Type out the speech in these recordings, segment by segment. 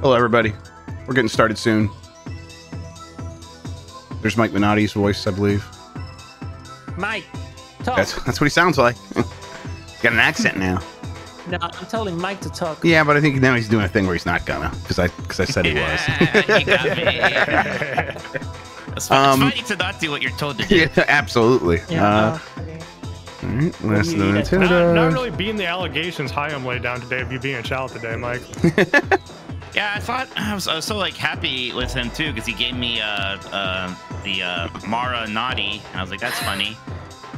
Hello, everybody. We're getting started soon. There's Mike Minotti's voice, I believe. Mike, talk. That's what he sounds like. Got an accent now. No, I'm telling Mike to talk. Yeah, but I think now he's doing a thing where he's not gonna, because I said he was. You got me. It's funny to not do what you're told to do. Yeah, absolutely. Yeah. All right, last of the Not Nintendo. Not really being the allegations Hyam laid down today of you being a child today, Mike. Yeah, I thought I was so like happy with him too because he gave me the Mara Naughty, and I was like, that's funny.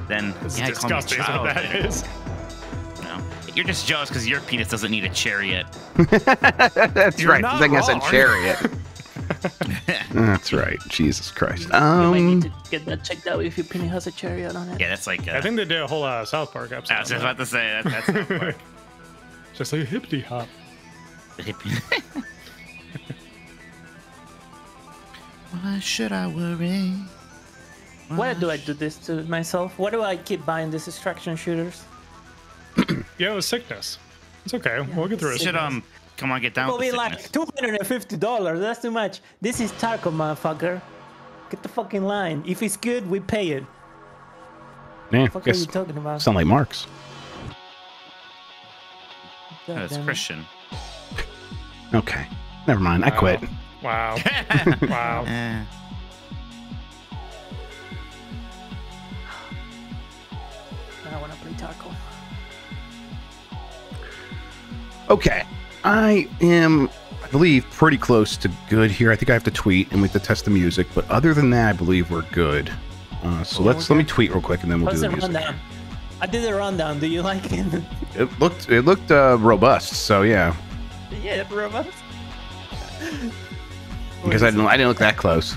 Then It's yeah, he called me a disgusting is what child, that and, is. you know, you're just jealous because your penis doesn't need a chariot. That's You're right. not I think I said wrong. chariot. That's right. Jesus Christ. You might need to get that checked out if your penny has a chariot on it. Yeah, that's like. I think they did a whole South Park episode. I was just about to say that's Just like hippity hop. Why should I worry? Why do I do this to myself? Why do I keep buying these extraction shooters? Yeah, it was sickness. It's okay. We'll get through You it. should come on, get down It'll with be the like sickness. $250. That's too much. This is Tarkov, motherfucker. Get the fucking line. If it's good, we pay it. Yeah, What are guess you talking about? sound like Marx. God No, it's damn it. Christian. Okay, never mind. I quit. Wow. Wow. Eh. I want to play Tarkov. Okay, I am, I believe, pretty close to good here. I think I have to tweet and we have to test the music, but other than that, I believe we're good. So let me tweet real quick and then we'll How's do the the music. rundown? I did the rundown. Do you like it? It looked robust. So yeah, Yeah, robot. because I didn't look that close.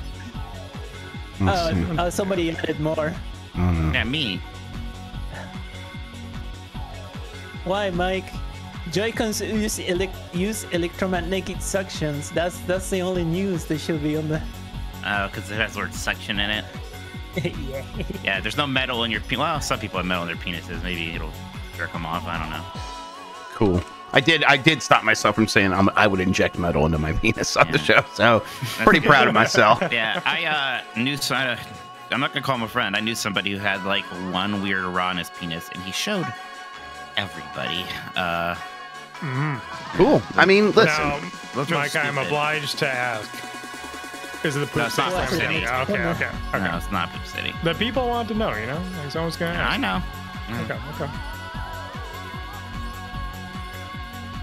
Let's see. Somebody added more. Oh no. Yeah, me. Why, Mike? Joy-Cons use electromagnetic suctions. That's the only news that should be on the. Because it has the word suction in it. Yeah. Yeah, there's no metal in your penis. Well, some people have metal in their penises. Maybe it'll jerk them off. I don't know. Cool. I did stop myself from saying I would inject metal into my penis on the show. So pretty proud of myself. Yeah, I knew. I'm not gonna call him a friend. I knew somebody who had like one weird raw in his penis, and he showed everybody. Cool. I mean, listen. Now, Those are Mike, I'm stupid. obliged to ask. Is it the poop No, it's not city? Poop City. Yeah, okay. No, it's not Poop City. The people want to know, you know? Like, someone's gonna I ask. know. Okay.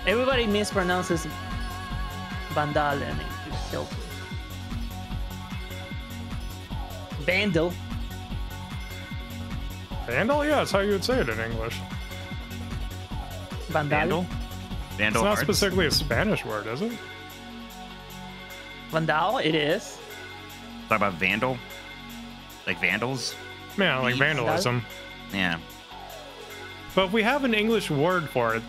Everybody mispronounces Vandal and it's killed. Vandal. Vandal? Yeah, that's how you would say it in English. Vandal. It's Vandal. not Arts? specifically a Spanish word, is it? Vandal, it is. Talk about vandal. Like vandals. Yeah, like Thieves. vandalism. Yeah. But if we have an English word for it,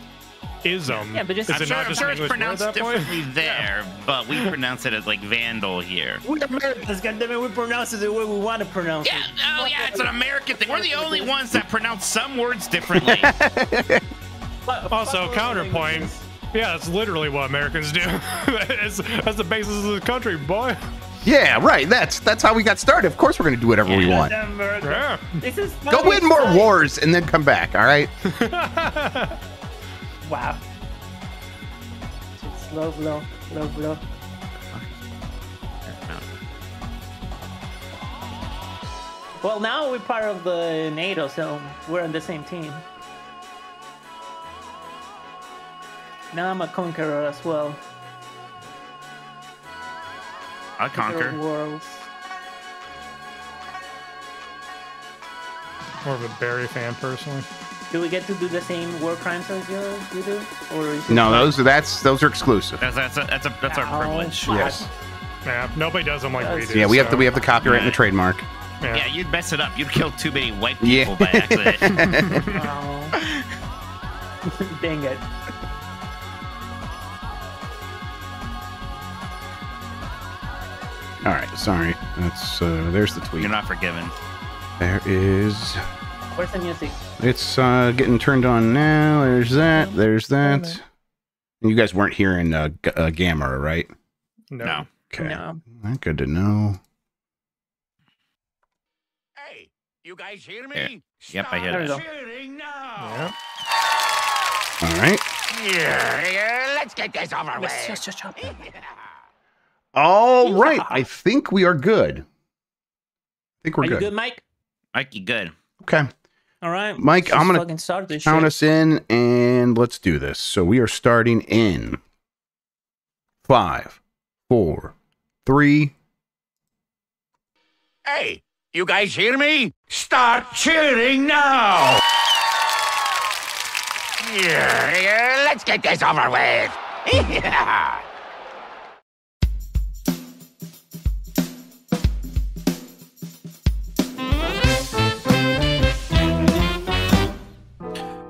ism. Yeah, but just- is I'm it sure, not I'm just sure an it's English word at pronounced that point? differently there, but we pronounce it as like vandal here. We're Americans, goddammit, we pronounce it the way we want to pronounce Yeah, it. oh yeah, it's an American thing. We're the only ones that pronounce some words differently. Also, Fuck counterpoint. Americans. Yeah, that's literally what Americans do. that's the basis of the country, boy. Yeah, right. That's how we got started. Of course, we're gonna do whatever we want. Goddamn America. Yeah. This is Go fucking win more exciting. wars and then come back. All right. Wow. Slow blow. Well, now we're part of the NATO, so we're on the same team. Now I'm a conqueror as well. I Conqueror conquer. of worlds. More of a Barry fan, personally. Do we get to do the same war crimes as you do, or is it No, those are exclusive. That's our Oh, privilege. fuck. Yes. Yeah, nobody does them like we do. Yeah, we have so- the copyright and the trademark. Yeah. Yeah, you'd mess it up. You'd kill too many white Yeah. people by accident. Oh. Dang it. All right, sorry. That's there's the tweet. You're not forgiven. There is. Where's the music? It's getting turned on now. There's that. There's that. You guys weren't here in Gamma, right? No. Okay. No. Good to know. Hey, you guys hear me? Yep, I hear There we Start go. cheering now. Yep. All right. Yeah, let's get this over with. All right. I think we are good. I think we're Are you good. good, Mike? Mikey, good. Okay. All right, Mike, let's I'm gonna fucking start this Count shit. us in and let's do this. So we are starting in 5, 4, 3. Hey, you guys hear me? Start cheering now. Yeah, let's get this over with. Yeah.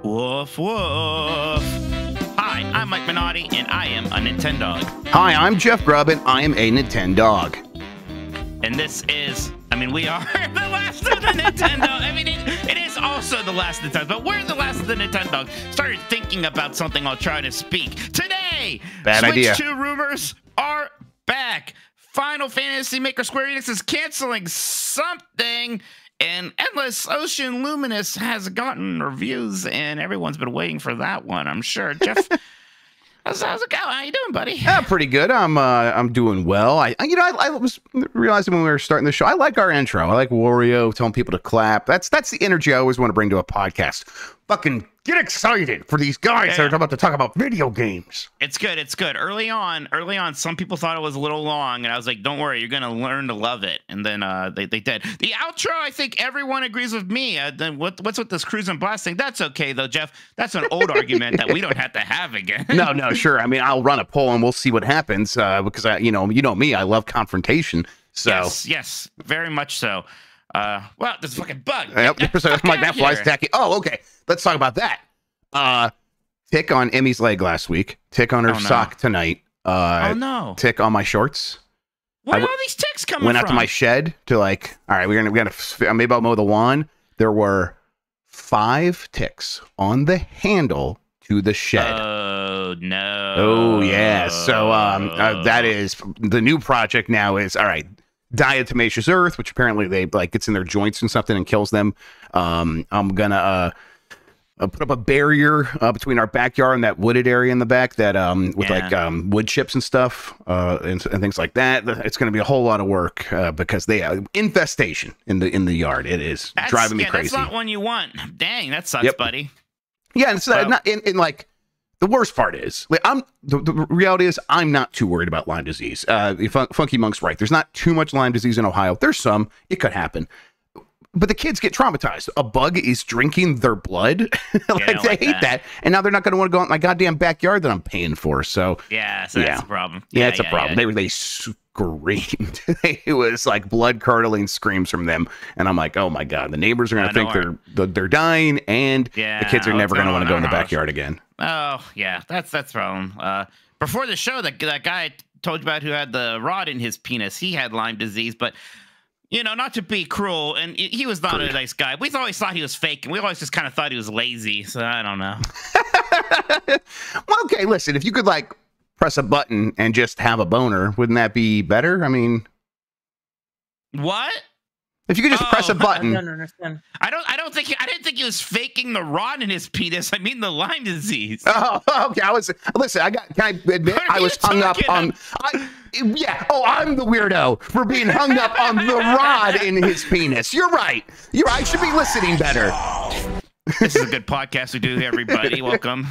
Woof woof. Hi, I'm Mike Minotti, and I am a Nintendo. Hi, I'm Jeff Grubb, and I am a Nintendo. And this is, we are the last of the Nintendo. It is also the last Nintendo, but we're the last of the Nintendo. Started thinking about something I'll try to speak. Today, Bad Switch idea. 2 rumors are back. Final Fantasy Maker Square Enix is canceling something. And Endless Ocean Luminous has gotten reviews, and everyone's been waiting for that one, I'm sure. Jeff, how's it going? How you doing, buddy? Yeah, pretty good. I'm doing well. I was realizing when we were starting the show, I like our intro. I like Wario telling people to clap. That's the energy I always want to bring to a podcast. Fucking get excited for these guys that are about to talk about video games. It's good. It's good. Early on, some people thought it was a little long, and I was like, "Don't worry, you're gonna learn to love it." And then they did. The outro, I think everyone agrees with me. Then what's with this cruise and blast thing? That's okay though, Jeff. That's an old argument that we don't have to have again. No, sure. I'll run a poll and we'll see what happens because you know me, I love confrontation. So yes, very much so. Well, there's a fucking bug. Yep. So I'm like that flies tacky. Oh, okay. Let's talk about that. Tick on Emmy's leg last week. Tick on her sock tonight. Oh no. Tick on my shorts. Where are all these ticks coming from? Went out to my shed to all right, we're gonna maybe I'll mow the lawn. There were 5 ticks on the handle to the shed. Oh no. Oh yeah. So that is the new project now is all right. Diatomaceous earth, which apparently they gets in their joints and something and kills them. I'm gonna put up a barrier between our backyard and that wooded area in the back that with wood chips and stuff and things like that. It's gonna be a whole lot of work because they infestation in the yard. It is driving me crazy. That's not one you want. Dang, that sucks, buddy. Yeah, and it's not in like. The worst part is, the reality is, I'm not too worried about Lyme disease. Funky Monk's right. There's not too much Lyme disease in Ohio. There's some. It could happen. But the kids get traumatized. A bug is drinking their blood. They hate that. And now they're not going to want to go out in my goddamn backyard that I'm paying for. So that's a problem. Yeah, it's a problem. Yeah. They screamed. It was like blood-curdling screams from them. And I'm like, oh, my God. The neighbors are going to think they're dying. And the kids are never going to want to go in the backyard again. Oh, yeah, that's the problem. Before the show, that guy I told you about who had the rod in his penis, he had Lyme disease, but, not to be cruel, and he was not a nice guy. We always thought he was fake, and we always just kind of thought he was lazy, so I don't know. Well, okay, listen, if you could, press a button and just have a boner, wouldn't that be better? I mean... What? If you could just press a button. I don't understand. I didn't think he was faking the rod in his penis. I mean the Lyme disease. Oh, okay. Can I admit I was hung up on I'm the weirdo for being hung up on the rod in his penis. You're right. I should be listening better. This is a good podcast we do, everybody. Welcome.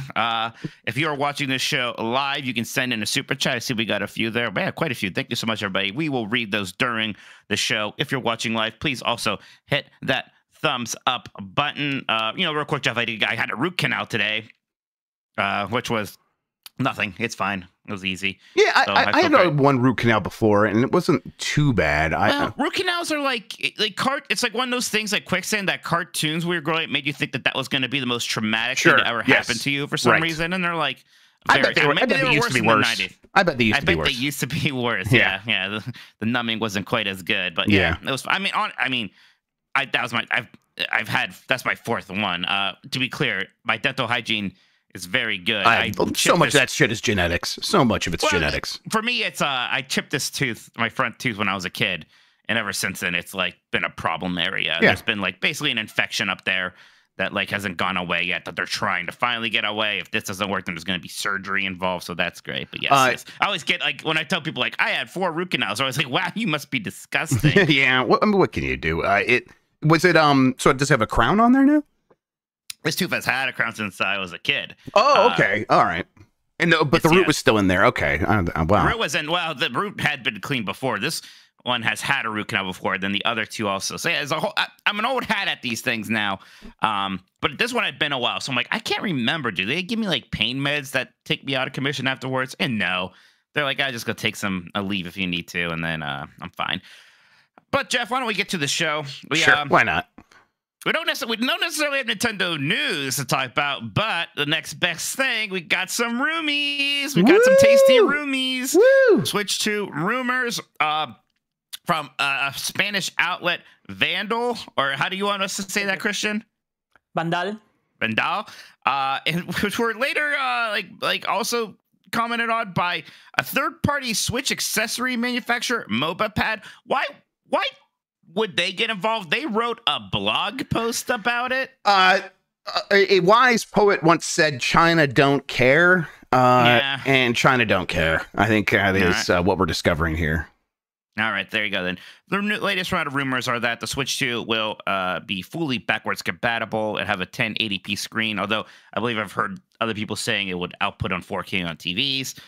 If you are watching this show live, you can send in a super chat. I see we got a few there. But yeah, quite a few. Thank you so much, everybody. We will read those during the show. If you're watching live, please also hit that thumbs up button. Real quick, Jeff, I had a root canal today, which was nothing. It's fine. It was easy. Yeah, I had one root canal before, and it wasn't too bad. Root canals are it's like one of those things like quicksand that cartoons we were growing up made you think that was going to be the most traumatic thing to ever happen to you for some reason, and they're like, I bet they used to be worse. I bet they used to be worse. Yeah. The numbing wasn't quite as good, but yeah. It was. That's my 4th one. To be clear, my dental hygiene is very good. So much of that shit is genetics. So much of it's genetics. For me, it's I chipped this tooth, my front tooth, when I was a kid, and ever since then, it's like been a problem area. Yeah. There's been like basically an infection up there that like hasn't gone away yet, that they're trying to finally get away. If this doesn't work, then there's going to be surgery involved. So that's great. But yes, I always get like when I tell people like I had 4 root canals, I was like, wow, you must be disgusting. Yeah. What can you do? So it does have a crown on there now? This tooth has had a crown since I was a kid. Oh, okay. All right. But the root was still in there. Okay. Wow. The root was in. Well, the root had been cleaned before. This one has had a root canal before. Then the other 2 also. So yeah, as a whole, I'm an old hat at these things now. But this one had been a while. So I'm like, I can't remember. Do they give me like pain meds that take me out of commission afterwards? And no, they're like, I just go take a leave if you need to, and then I'm fine. But Jeff, why don't we get to the show? Sure. Why not? We don't necessarily have Nintendo news to talk about, but the next best thing, we got some roomies. We got some tasty roomies. Woo! Switch to rumors from a Spanish outlet, Vandal, or how do you want us to say that, Christian? Vandal. And which were later like also commented on by a third-party Switch accessory manufacturer, MobaPad. Why would they get involved? They wrote a blog post about it. A wise poet once said, China don't care. And China don't care. I think that is what we're discovering here. All right, there you go then. The latest round of rumors are that the Switch 2 will be fully backwards compatible and have a 1080p screen, although I believe I've heard other people saying it would output on 4K on TVs.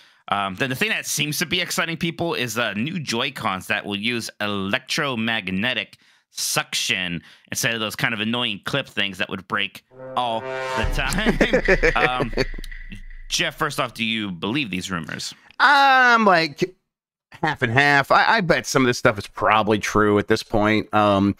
Then the thing that seems to be exciting people is new Joy-Cons that will use electromagnetic suction instead of those kind of annoying clip things that would break all the time. Jeff, first off, do you believe these rumors? I'm like half and half. I bet some of this stuff is probably true at this point. A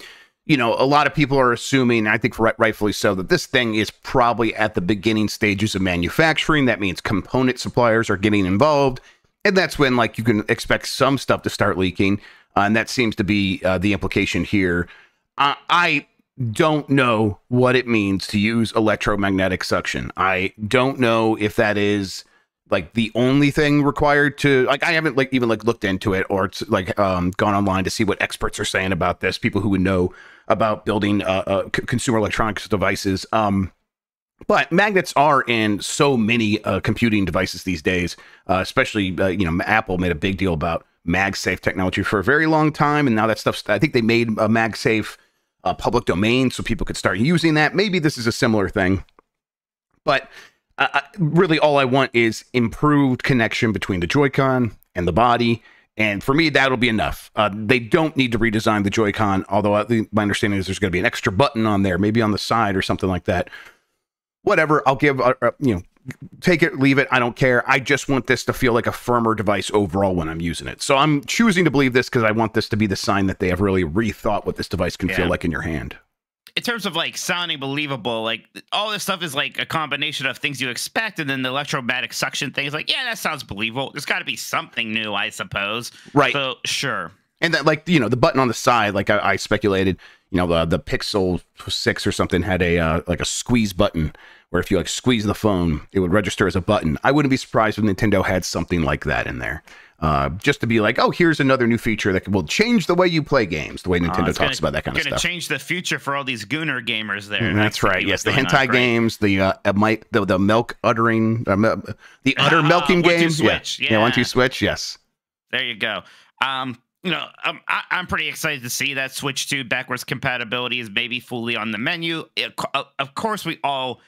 lot of people are assuming, I think rightfully so, that this thing is probably at the beginning stages of manufacturing. That means component suppliers are getting involved. And that's when, like, you can expect some stuff to start leaking. And that seems to be the implication here. I don't know what it means to use electromagnetic suction. I don't know if that is like the only thing required to, like, I haven't even looked into it or gone online to see what experts are saying about this, people who would know about building consumer electronics devices. But magnets are in so many computing devices these days, especially, Apple made a big deal about MagSafe technology for a very long time. And now that stuff's, I think they made a MagSafe public domain so people could start using that. Maybe this is a similar thing. But really all I want is improved connection between the Joy-Con and the body. And for me, that'll be enough. They don't need to redesign the Joy-Con, although my understanding is there's going to be an extra button on there, maybe on the side or something like that. Whatever, I'll give, take it, leave it, I don't care. I just want this to feel like a firmer device overall when I'm using it. So I'm choosing to believe this because I want this to be the sign that they have really rethought what this device can feel like in your hand. In terms of like sounding believable, like all this stuff is like a combination of things you expect, and then the electromagnetic suction thing is like, yeah, that sounds believable. There's got to be something new, I suppose. Right. So sure. And that, like, the button on the side, like I speculated, the Pixel 6 or something had a like a squeeze button where if you like squeeze the phone, it would register as a button. I wouldn't be surprised if Nintendo had something like that in there. Just to be like, oh, here's another new feature that will change the way you play games, the way Nintendo talks about that kind of stuff. It's going to change the future for all these Gooner gamers there. That's right. Yes, the hentai games, the milk uttering, the udder milking games. Switch. Yeah, 1-2 switch. Yes. There you go. I'm pretty excited to see that Switch 2 backwards compatibility is maybe fully on the menu. Of course, we all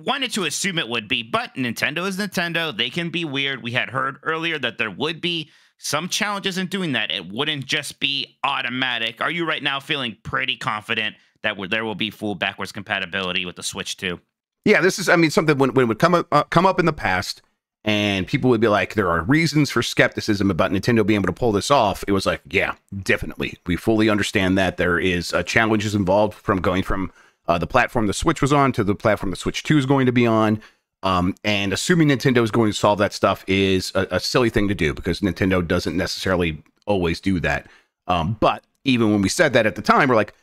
wanted to assume it would be, but Nintendo is Nintendo. They can be weird. We had heard earlier that there would be some challenges in doing that. It wouldn't just be automatic. Are you right now feeling pretty confident that there will be full backwards compatibility with the Switch 2? Yeah, this is, something when it would come up in the past, and people would be like, there are reasons for skepticism about Nintendo being able to pull this off. It was like, yeah, definitely. We fully understand that there is challenges involved from going from the platform the Switch was on to the platform the Switch 2 is going to be on. And assuming Nintendo is going to solve that stuff is a silly thing to do because Nintendo doesn't necessarily always do that. But even when we said that at the time, we're like,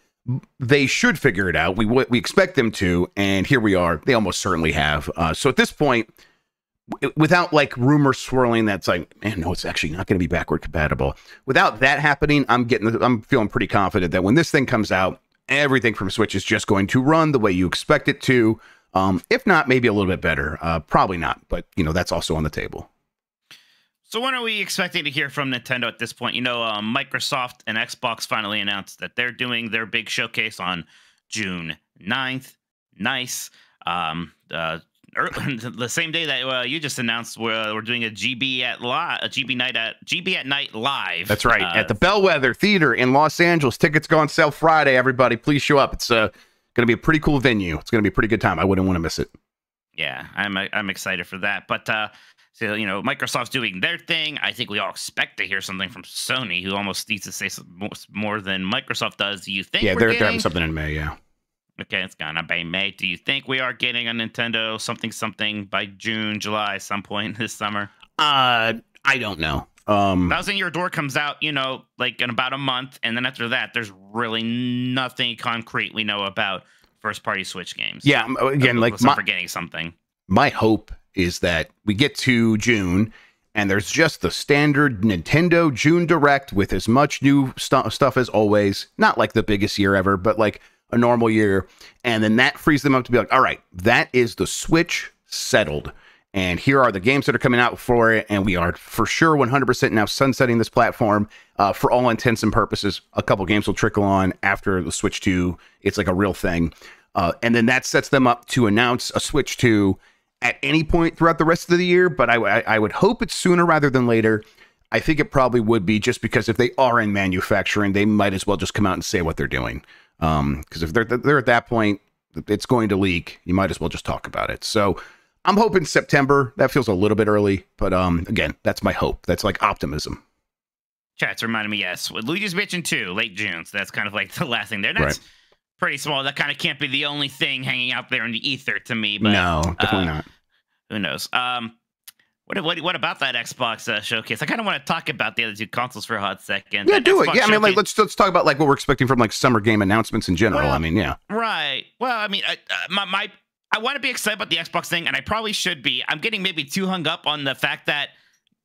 they should figure it out. We expect them to, and here we are. They almost certainly have. So at this point, without like rumors swirling that's like, man, no, it's actually not going to be backward compatible. Without that happening, I'm feeling pretty confident that when this thing comes out, everything from Switch is just going to run the way you expect it to. If not, maybe a little bit better. Probably not, but that's also on the table. So when are we expecting to hear from Nintendo at this point? Microsoft and Xbox finally announced that they're doing their big showcase on June 9th. Nice. The same day that you just announced we're doing a GB at Night live. That's right, at the Bellwether Theater in Los Angeles. Tickets go on sale Friday. Everybody, please show up. It's going to be a pretty cool venue. It's going to be a pretty good time. I wouldn't want to miss it. Yeah, I'm excited for that. But so Microsoft's doing their thing. I think we all expect to hear something from Sony, who almost needs to say more than Microsoft does. Do you think? Yeah, they're having something in May. Yeah. Okay, it's gonna be May. Do you think we are getting a Nintendo something by June, July, some point this summer? I don't know. Thousand Year Door comes out, like in about a month, and then after that, there's really nothing concrete we know about first-party Switch games. Yeah, again, like I'm forgetting something. My hope is that we get to June and there's just the standard Nintendo June Direct with as much new stuff as always. Not like the biggest year ever, but like a normal year. And then that frees them up to be like, all right, that is the Switch settled. And here are the games that are coming out for it. And we are for sure 100% now sunsetting this platform for all intents and purposes. A couple games will trickle on after the Switch 2. It's like a real thing. And then that sets them up to announce a Switch 2 at any point throughout the rest of the year, but I would hope it's sooner rather than later. I think it probably would be, just because if they are in manufacturing, they might as well just come out and say what they're doing. Because if they're at that point, it's going to leak. You might as well just talk about it. So I'm hoping September. That feels a little bit early, but again, that's my hope. That's like optimism. Chat's reminding me, yes, with Luigi's Mansion 2, late June. So that's kind of like the last thing there. That's right. Pretty small. That kind of can't be the only thing hanging out there in the ether to me. But, no, definitely not. Who knows? What about that Xbox showcase? I kind of want to talk about the other two consoles for a hot second. Yeah, that do Xbox it. Yeah, I mean, like let's talk about like what we're expecting from like summer game announcements in general. Well, I mean, yeah. Right. Well, I mean, I want to be excited about the Xbox thing, and I probably should be. I'm getting maybe too hung up on the fact that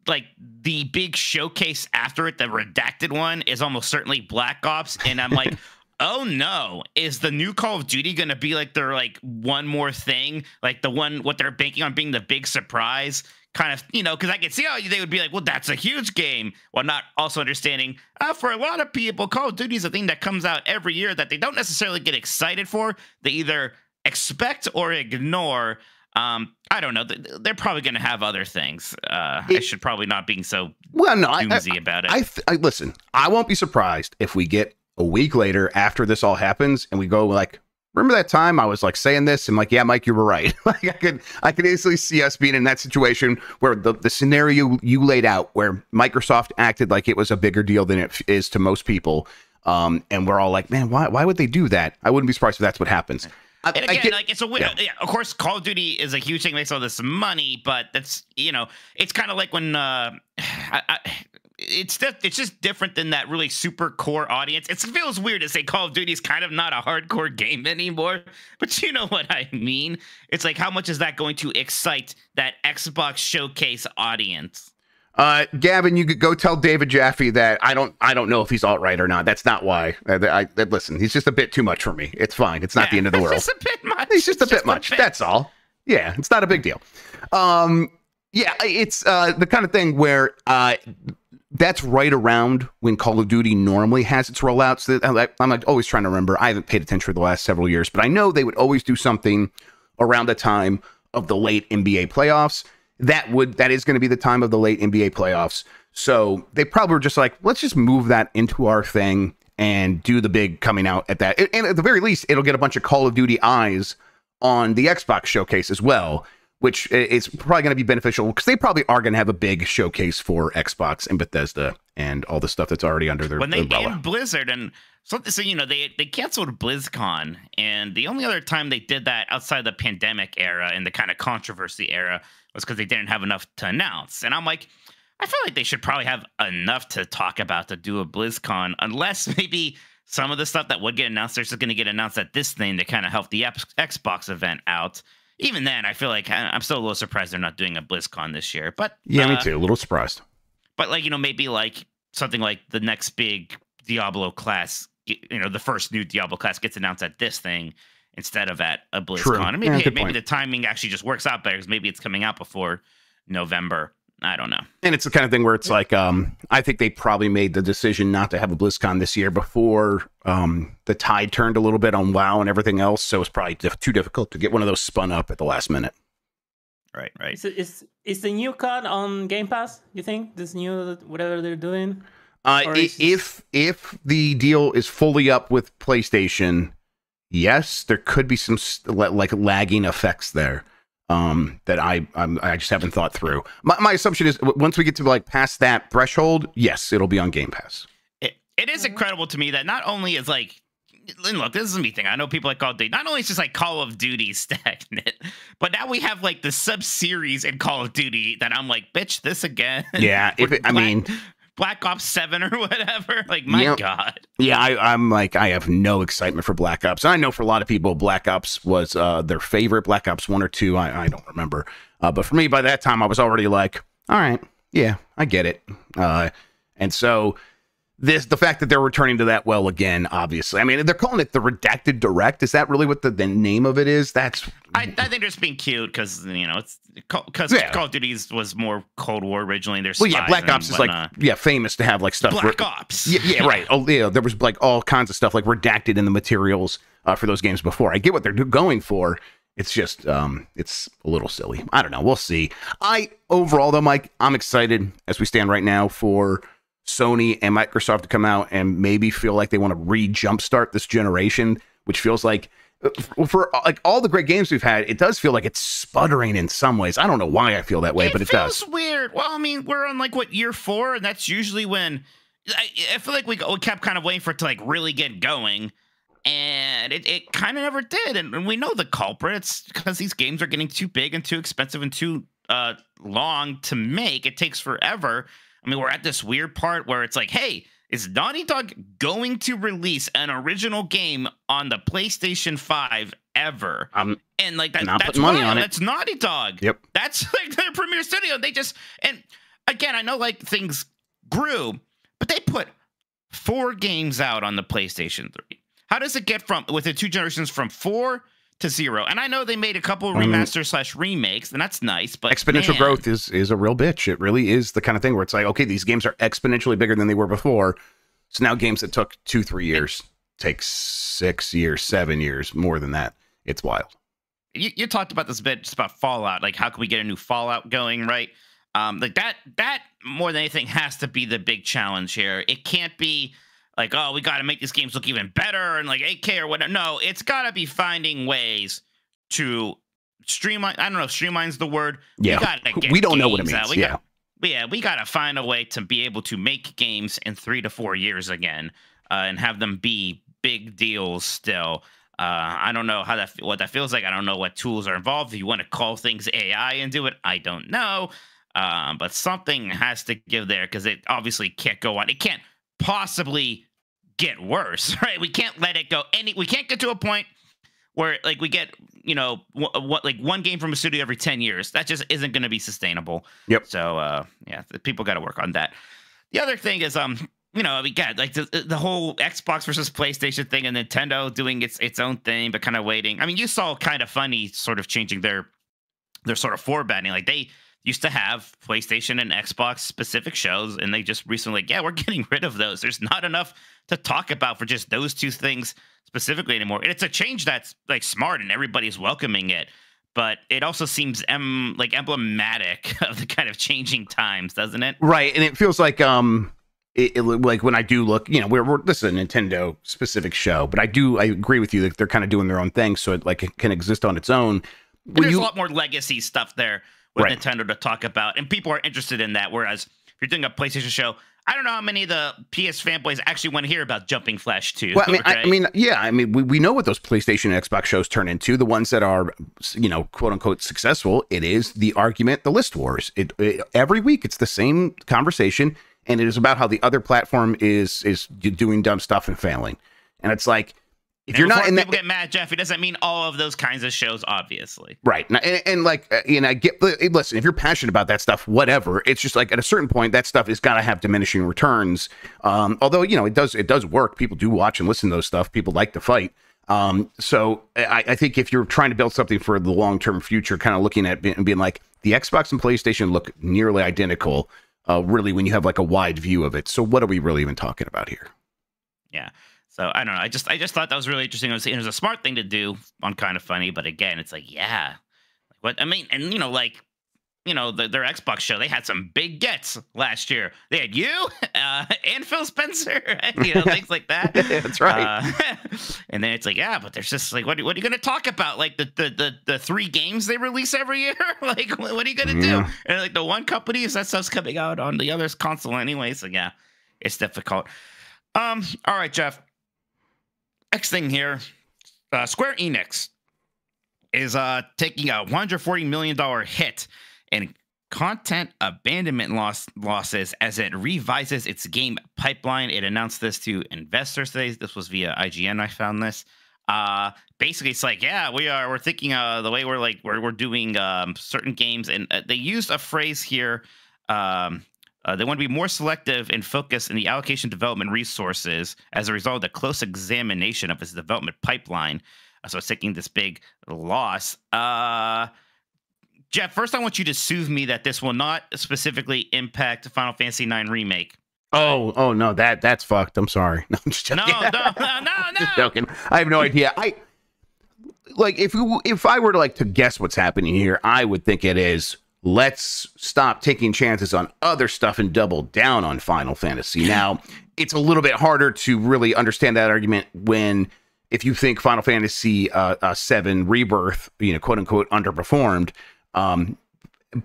like the big showcase after it, the redacted one, is almost certainly Black Ops, and I'm like. Oh no, is the new Call of Duty going to be like their like one more thing, like what they're banking on being the big surprise kind of, because I can see how they would be like, well, that's a huge game, while not also understanding for a lot of people, Call of Duty is a thing that comes out every year that they don't necessarily get excited for. They either expect or ignore. I don't know. They're probably going to have other things. I should probably not being so doomsy about it. I listen, I won't be surprised if we get a week later after this all happens and we go like, remember that time I was like saying this? And like, yeah, Mike, you were right. Like I could easily see us being in that situation where the scenario you laid out, where Microsoft acted like it was a bigger deal than it is to most people. And we're all like, man, why would they do that? I wouldn't be surprised if that's what happens. And again, like it's a win. Yeah, of course, Call of Duty is a huge thing. Makes all this money, but that's it's kind of like when it's just different than that really super core audience. It feels weird to say Call of Duty is kind of not a hardcore game anymore, but you know what I mean. It's like, how much is that going to excite that Xbox showcase audience? Gavin, you could go tell David Jaffe that I don't know if he's alt-right or not. That's not why. Listen, he's just a bit too much for me. It's fine. It's not the end of the world. It's just a bit much. He's just a bit much. That's all. Yeah, it's not a big deal. Yeah, it's the kind of thing where that's right around when Call of Duty normally has its rollouts. I'm like always trying to remember. I haven't paid attention for the last several years, but I know they would always do something around the time of the late NBA playoffs. That is going to be the time of the late NBA playoffs. So they probably were just like, let's just move that into our thing and do the big coming out at that. And at the very least, it'll get a bunch of Call of Duty eyes on the Xbox showcase as well, which is probably going to be beneficial because they probably are going to have a big showcase for Xbox and Bethesda and all the stuff that's already under their umbrella. And Blizzard and so they canceled BlizzCon, and the only other time they did that outside the pandemic era and the kind of controversy era was because they didn't have enough to announce. And I'm like, I feel like they should probably have enough to talk about to do a BlizzCon, unless maybe some of the stuff that would get announced, there's going to get announced at this thing to kind of help the Xbox event out. Even then, I feel like I'm still a little surprised they're not doing a BlizzCon this year. But yeah, me too. A little surprised. But like, maybe like something like the next big Diablo class, the first new Diablo class gets announced at this thing instead of at a BlizzCon. True. And maybe, Yeah, maybe the timing actually just works out better because maybe it's coming out before November. I don't know. And it's the kind of thing where it's like, I think they probably made the decision not to have a BlizzCon this year before the tide turned a little bit on WoW and everything else. So it's probably too difficult to get one of those spun up at the last minute. Right. Is the new COD on Game Pass, you think? This new, whatever they're doing? If the deal is fully up with PlayStation, yes, there could be some like lagging effects there. That I just haven't thought through. My assumption is once we get to like past that threshold, yes, it'll be on Game Pass. It is incredible to me that not only is like, look, this is me thing. I know people like Call of Duty. Not only is just like Call of Duty stagnant, but now we have like the sub series in Call of Duty that I'm like, bitch, this again. Yeah, Black Ops 7 or whatever. Like, my God. Yeah, I'm like, I have no excitement for Black Ops. And I know for a lot of people, Black Ops was their favorite. Black Ops 1 or 2, I don't remember. But for me, by that time, I was already like, all right, yeah, I get it. And so the fact that they're returning to that well again, obviously. I mean, they're calling it the Redacted Direct. Is that really what the name of it is? I think they're just being cute because, it's because Call of Duty was more Cold War originally. There's Black Ops is like, famous to have like stuff. Black Ops. Yeah, right. Oh, yeah, there was like all kinds of stuff like redacted in the materials for those games before. I get what they're going for. It's just, it's a little silly. I don't know. We'll see. Overall though, Mike, I'm excited as we stand right now for Sony and Microsoft to come out and maybe feel like they want to re-jumpstart this generation, which feels like for like all the great games we've had, it does feel like it's sputtering in some ways. I don't know why I feel that way, but it does. It feels weird. Well, I mean, we're on like year 4, and that's usually when I feel like we kept kind of waiting for it to like really get going, and it kind of never did. And we know the culprit. It's because these games are getting too big and too expensive and too long to make. It takes forever. I mean, we're at this weird part where it's like, hey, is Naughty Dog going to release an original game on the PlayStation 5 ever? And like that's money on it. That's Naughty Dog. Yep. That's like their premier studio. And again, I know like things grew, but they put 4 games out on the PlayStation 3. How does it get from within 2 generations from 4 to 0? And I know they made a couple remasters / remakes, and that's nice, but exponential growth is a real bitch. It really is the kind of thing where it's like, okay, these games are exponentially bigger than they were before. So now games that took 2-3 years take 6 years, 7 years, more than that. It's wild. You talked about this a bit, just about Fallout. Like, how can we get a new Fallout going, right? Like that more than anything has to be the big challenge here. It can't be like, oh, we got to make these games look even better and like 8K or whatever. No, it's got to be finding ways to streamline. I don't know if streamline's the word. Yeah, we don't know what it means. We got to find a way to be able to make games in 3 to 4 years again and have them be big deals still. I don't know what that feels like. I don't know what tools are involved. If you want to call things AI and do it, I don't know. But something has to give there because it obviously can't go on. It can't possibly get worse, right? We can't let it go we can't get to a point where like we get like one game from a studio every 10 years. That just isn't going to be sustainable. Yep. So the people got to work on that. The other thing is we got like the whole Xbox versus PlayStation thing and Nintendo doing its own thing but kind of waiting. I mean, you saw kind of funny sort of changing their sort of formatting. Like they used to have PlayStation and Xbox specific shows, and they just recently, we're getting rid of those. There's not enough to talk about for just those 2 things specifically anymore. And it's a change that's like smart, and everybody's welcoming it. But it also seems like emblematic of the kind of changing times, doesn't it? Right, and it feels like like when I do look, this is a Nintendo specific show, but I agree with you that they're kind of doing their own thing, so it can exist on its own. There's a lot more legacy stuff there with Nintendo to talk about, and people are interested in that. Whereas if you're doing a PlayStation show, I don't know how many of the PS fanboys actually want to hear about Jumping Flash 2. Well, I mean, we know what those PlayStation and Xbox shows turn into. The ones that are, quote unquote successful. It is the argument, the list wars. Every week, it's the same conversation, and it is about how the other platform is doing dumb stuff and failing. And it's like, if And you're not before in people that, get mad, Jeff, it doesn't mean all of those kinds of shows, obviously. right? And like, I get. Listen, if you're passionate about that stuff, whatever. It's just like at a certain point, that stuff has got to have diminishing returns. Although it does work. People do watch and listen to those stuff. People like to fight. So I think if you're trying to build something for the long term future, kind of looking at and being like, the Xbox and PlayStation look nearly identical. Really, when you have like a wide view of it. So what are we really even talking about here? Yeah. So I don't know. I just thought that was really interesting. It was a smart thing to do on Kind of Funny, but again, it's like, yeah, what I mean, and their Xbox show, they had some big gets last year. They had you and Phil Spencer, things like that. That's right. And then it's like, yeah, but there's just like, what are you going to talk about? Like the 3 games they release every year? Like, what are you going to do? And like the one company is that stuff's coming out on the other's console anyway. So yeah, it's difficult. All right, Jeff. Next thing here, Square Enix is taking a $140 million hit in content abandonment losses as it revises its game pipeline. It announced this to investors today. This was via IGN. I found this. Basically, it's like, yeah, we're thinking the way we're doing certain games, and they used a phrase here. They want to be more selective and focused in the allocation development resources as a result of the close examination of its development pipeline. So it's taking this big loss. Jeff, first I want you to soothe me that this will not specifically impact Final Fantasy IX Remake. Oh no, that's fucked. I'm sorry. No, I'm just joking. No. Just joking. I have no idea. If I were to guess what's happening here, I would think it is, let's stop taking chances on other stuff and double down on Final Fantasy. Now, it's a little bit harder to really understand that argument if you think Final Fantasy VII Rebirth, quote unquote, underperformed.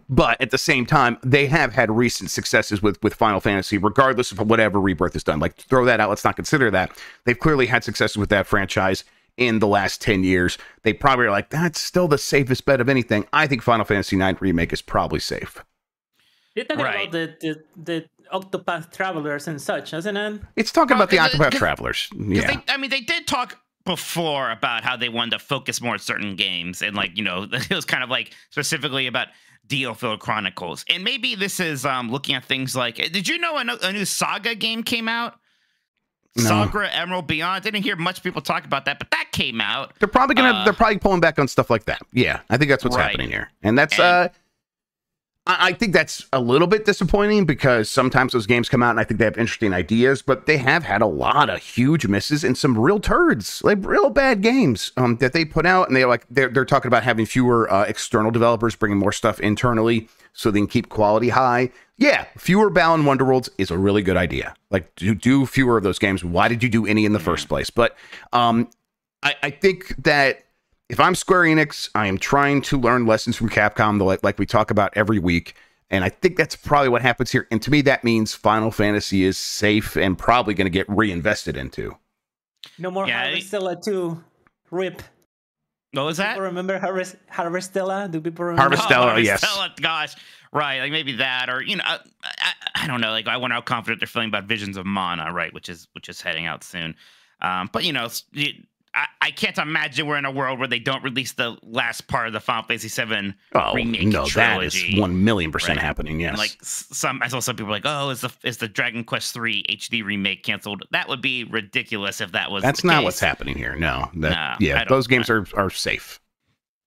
But at the same time, they have had recent successes with Final Fantasy, regardless of whatever Rebirth has done. Like, throw that out. Let's not consider that. They've clearly had successes with that franchise in the last 10 years. They probably are like, that's still the safest bet of anything. I think Final Fantasy IX Remake is probably safe. You're talking about the Octopath Travelers and such, isn't it? It's talking about the Octopath Travelers. Yeah. They did talk before about how they wanted to focus more on certain games, and it was kind of like specifically about DioField Chronicles. And maybe this is looking at things like, did you know a new Saga game came out? No. Saga Emerald Beyond. Didn't hear much people talk about that, but that came out. They're probably they're probably pulling back on stuff like that. Yeah, I think that's what's happening here, and that's I think that's a little bit disappointing because sometimes those games come out and I think they have interesting ideas, but they have had a lot of huge misses and some real turds, like real bad games that they put out, and they're talking about having fewer external developers, bringing more stuff internally so they can keep quality high. Yeah, fewer Balan Wonderworlds is a really good idea. Like, do fewer of those games. Why did you do any in the first place? But I think that if I'm Square Enix, I am trying to learn lessons from Capcom, like we talk about every week. And I think that's probably what happens here. And to me, that means Final Fantasy is safe and probably going to get reinvested into. No more Harvestella 2. RIP. What was that? People remember Harvestella? Do people remember? Harvestella, yes. Gosh, right. Like maybe that, or I don't know. Like, I wonder how confident they're feeling about Visions of Mana, right? Which is heading out soon. But I can't imagine we're in a world where they don't release the last part of the Final Fantasy VII remake trilogy. That is 1,000,000% happening. Yes. And I saw some people like, oh, is the Dragon Quest III HD remake canceled? That would be ridiculous if that was. That's not what's happening here. No. Those games are safe.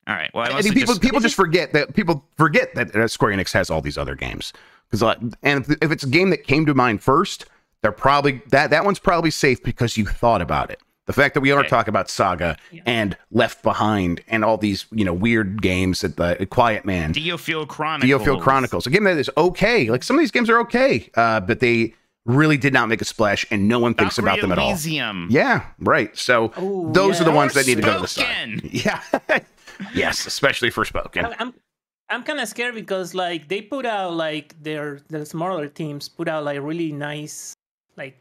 All right. Well, I think people forget that Square Enix has all these other games and if it's a game that came to mind first, they're probably that one's probably safe because you thought about it. The fact that we are talking about Saga and Left Behind and all these, weird games at the Quiet Man. DioField Chronicles. A game that is okay. Like, some of these games are okay, but they really did not make a splash and no one thinks about them at all. Yeah, right. So those are the ones that need to go to the side. Yeah. Yes, especially for Spoken. I'm kind of scared because they put out the smaller teams put out really nice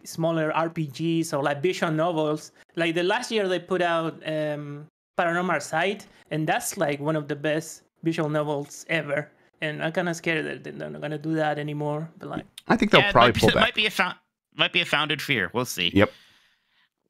smaller RPGs or visual novels. Like the last year they put out Paranormal Sight, and that's one of the best visual novels ever. And I'm kind of scared that they're not gonna do that anymore. But I think they'll probably pull back. Might be a founded fear. We'll see. Yep.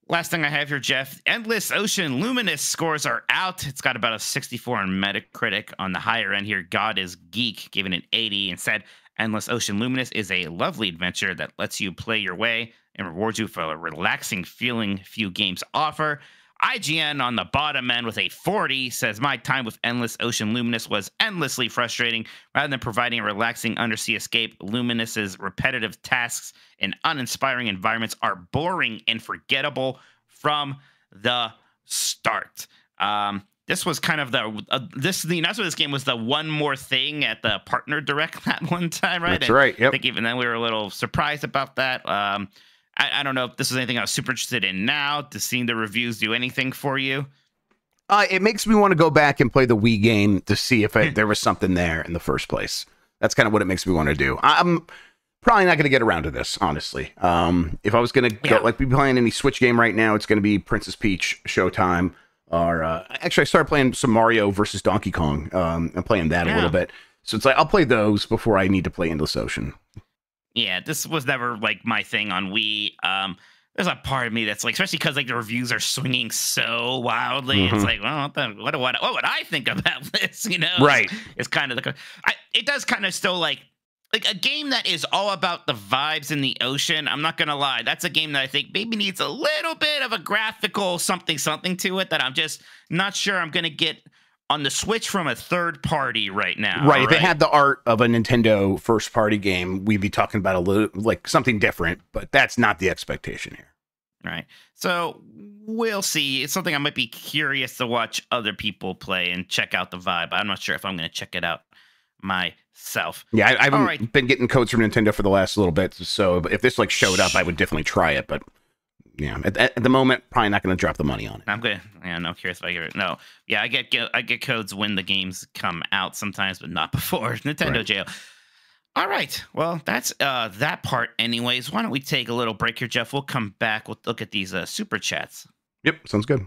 Last thing I have here, Jeff. Endless Ocean Luminous scores are out. It's got about a 64 on Metacritic. On the higher end here, God is Geek gave it an 80 and said, Endless Ocean Luminous is a lovely adventure that lets you play your way and rewards you for a relaxing feeling few games offer. IGN on the bottom end with a 40 says, my time with Endless Ocean Luminous was endlessly frustrating. Rather than providing a relaxing undersea escape, Luminous's repetitive tasks and uninspiring environments are boring and forgettable from the start. This was kind of the announcement of this game was the one more thing at the partner direct that one time, right? That's right. Yep. I think even then we were a little surprised about that. I don't know if this is anything I was super interested in now. Does seeing the reviews do anything for you? It makes me want to go back and play the Wii game to see if there was something there in the first place. That's kind of what it makes me want to do. I'm probably not going to get around to this, honestly. If I was going to be playing any Switch game right now, it's going to be Princess Peach Showtime. Or actually, I started playing some Mario versus Donkey Kong. I'm playing that a little bit. So it's like I'll play those before I need to play Endless Ocean. Yeah, this was never like my thing on Wii. There's a part of me that's like, especially because like the reviews are swinging so wildly. It's like, well, what would I think about this? You know, right? It's kind of it does kind of still like a game that is all about the vibes in the ocean. I'm not gonna lie, that's a game that I think maybe needs a little bit of a graphical something to it that I'm just not sure I'm gonna get on the Switch from a third party right now. Right. If it had the art of a Nintendo first party game, we'd be talking about a little like something different, but that's not the expectation here. Right. So we'll see. It's something I might be curious to watch other people play and check out the vibe. I'm not sure if I'm going to check it out myself. Yeah, I haven't been getting codes from Nintendo for the last little bit. So if this like showed up, I would definitely try it. But yeah, at the moment, probably not going to drop the money on it. I'm good. Yeah, no, curious if I hear it. No, yeah, I get codes when the games come out sometimes, but not before. Nintendo jail. All right. Well, that's that part. Anyways, why don't we take a little break here, Jeff? We'll come back. We'll look at these super chats. Yep, sounds good.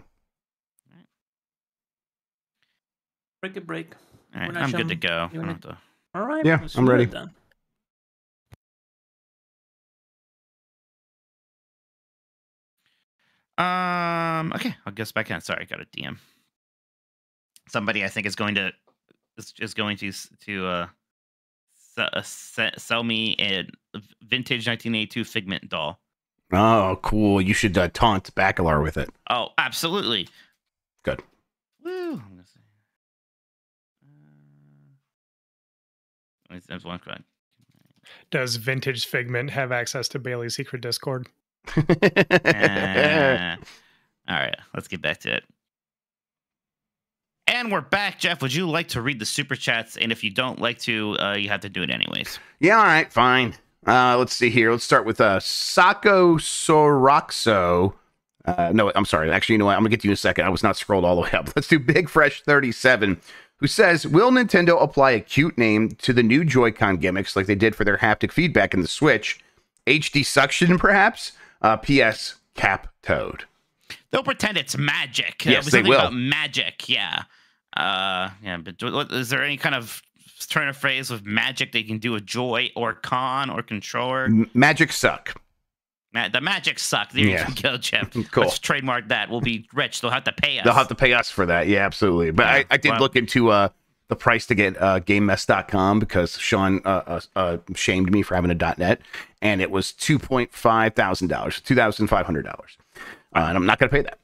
Break. All right, I'm good to go. All right. Yeah, I'm ready. Then. Okay, I'll guess back in. Sorry, I got a DM. Somebody I think is going to sell me a vintage 1982 Figment doll. Oh, cool! You should taunt Bacalar with it. Oh, absolutely. Good. Woo! I'm gonna say. There's one card. Does Vintage Figment have access to Bailey's secret Discord? All right, let's get back to it. And we're back. Jeff, would you like to read the super chats? And if you don't like to, you have to do it anyways. Yeah, all right, fine. Let's see here. Let's start with Sako Soroxo. No, I'm sorry. Actually, you know what? I'm going to get to you in a second. I was not scrolled all the way up. Let's do Big Fresh 37, who says, will Nintendo apply a cute name to the new Joy-Con gimmicks like they did for their haptic feedback in the Switch? HD Suction, perhaps? P.S. Cap Toad. They'll pretend it's magic. Yes, they will. About magic, yeah. But is there any kind of turn of phrase with magic they can do a Joy or Con or controller? Magic suck. The magic suck. There you go, Jeff. Cool. Let's trademark that. We'll be rich. They'll have to pay us. They'll have to pay us for that. Yeah, absolutely. But I did look into the price to get GameMess.com because Sean shamed me for having a .net, and it was $2,500, $2,500. And I'm not going to pay that.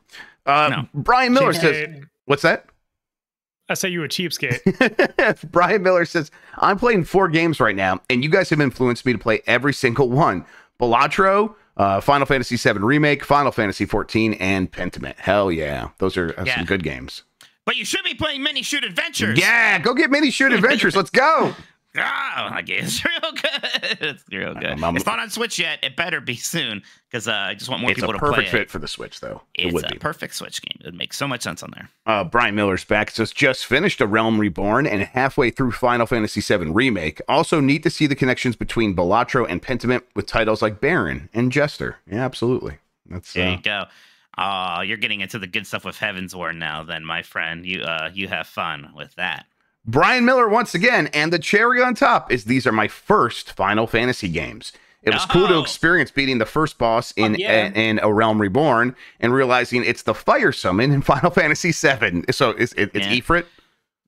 No. Brian Miller says, what's that? I say you a cheapskate. Brian Miller says, I'm playing 4 games right now, and you guys have influenced me to play every single one. Balatro, Final Fantasy VII Remake, Final Fantasy XIV, and Pentiment. Hell yeah. Those are some good games. But you should be playing Mini Shoot Adventures. Yeah, go get Mini Shoot Adventures. Let's go. Oh, it's real good. It's real good. It's not on Switch yet. It better be soon because I just want more people to play it. It's a perfect fit for the Switch, though. It's a perfect Switch game. It makes so much sense on there. Brian Miller's back. It says, just finished A Realm Reborn and halfway through Final Fantasy VII Remake. Also neat to see the connections between Balatro and Pentiment with titles like Baron and Jester. Yeah, absolutely. There you go. You're getting into the good stuff with Heavensward now, then, my friend. You have fun with that. Brian Miller once again, and the cherry on top is these are my first Final Fantasy games. It was cool to Oh. experience beating the first boss in yeah. in A Realm Reborn and realizing it's the fire summon in Final Fantasy VII. So it's Yeah. Ifrit.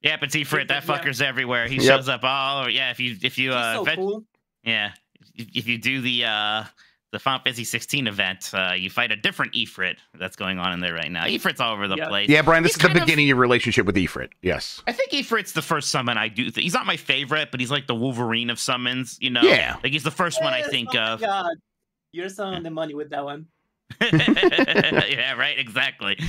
Yep, it's Ifrit. That Yeah. fucker's everywhere. He Yep. shows up all. Yeah, if you He's so cool. yeah, if you do the Final Fantasy 16 event, you fight a different Ifrit that's going on in there right now. Ifrit's all over the Yeah. place. Yeah, Brian, this He's is the kind of- beginning of your relationship with Ifrit. Yes. I think Ifrit's the first summon I do. He's not my favorite, but he's like the Wolverine of summons. You know, Yeah. like he's the first one I Yes, think oh my of. God. You're selling the money with that one. Yeah, right. Exactly.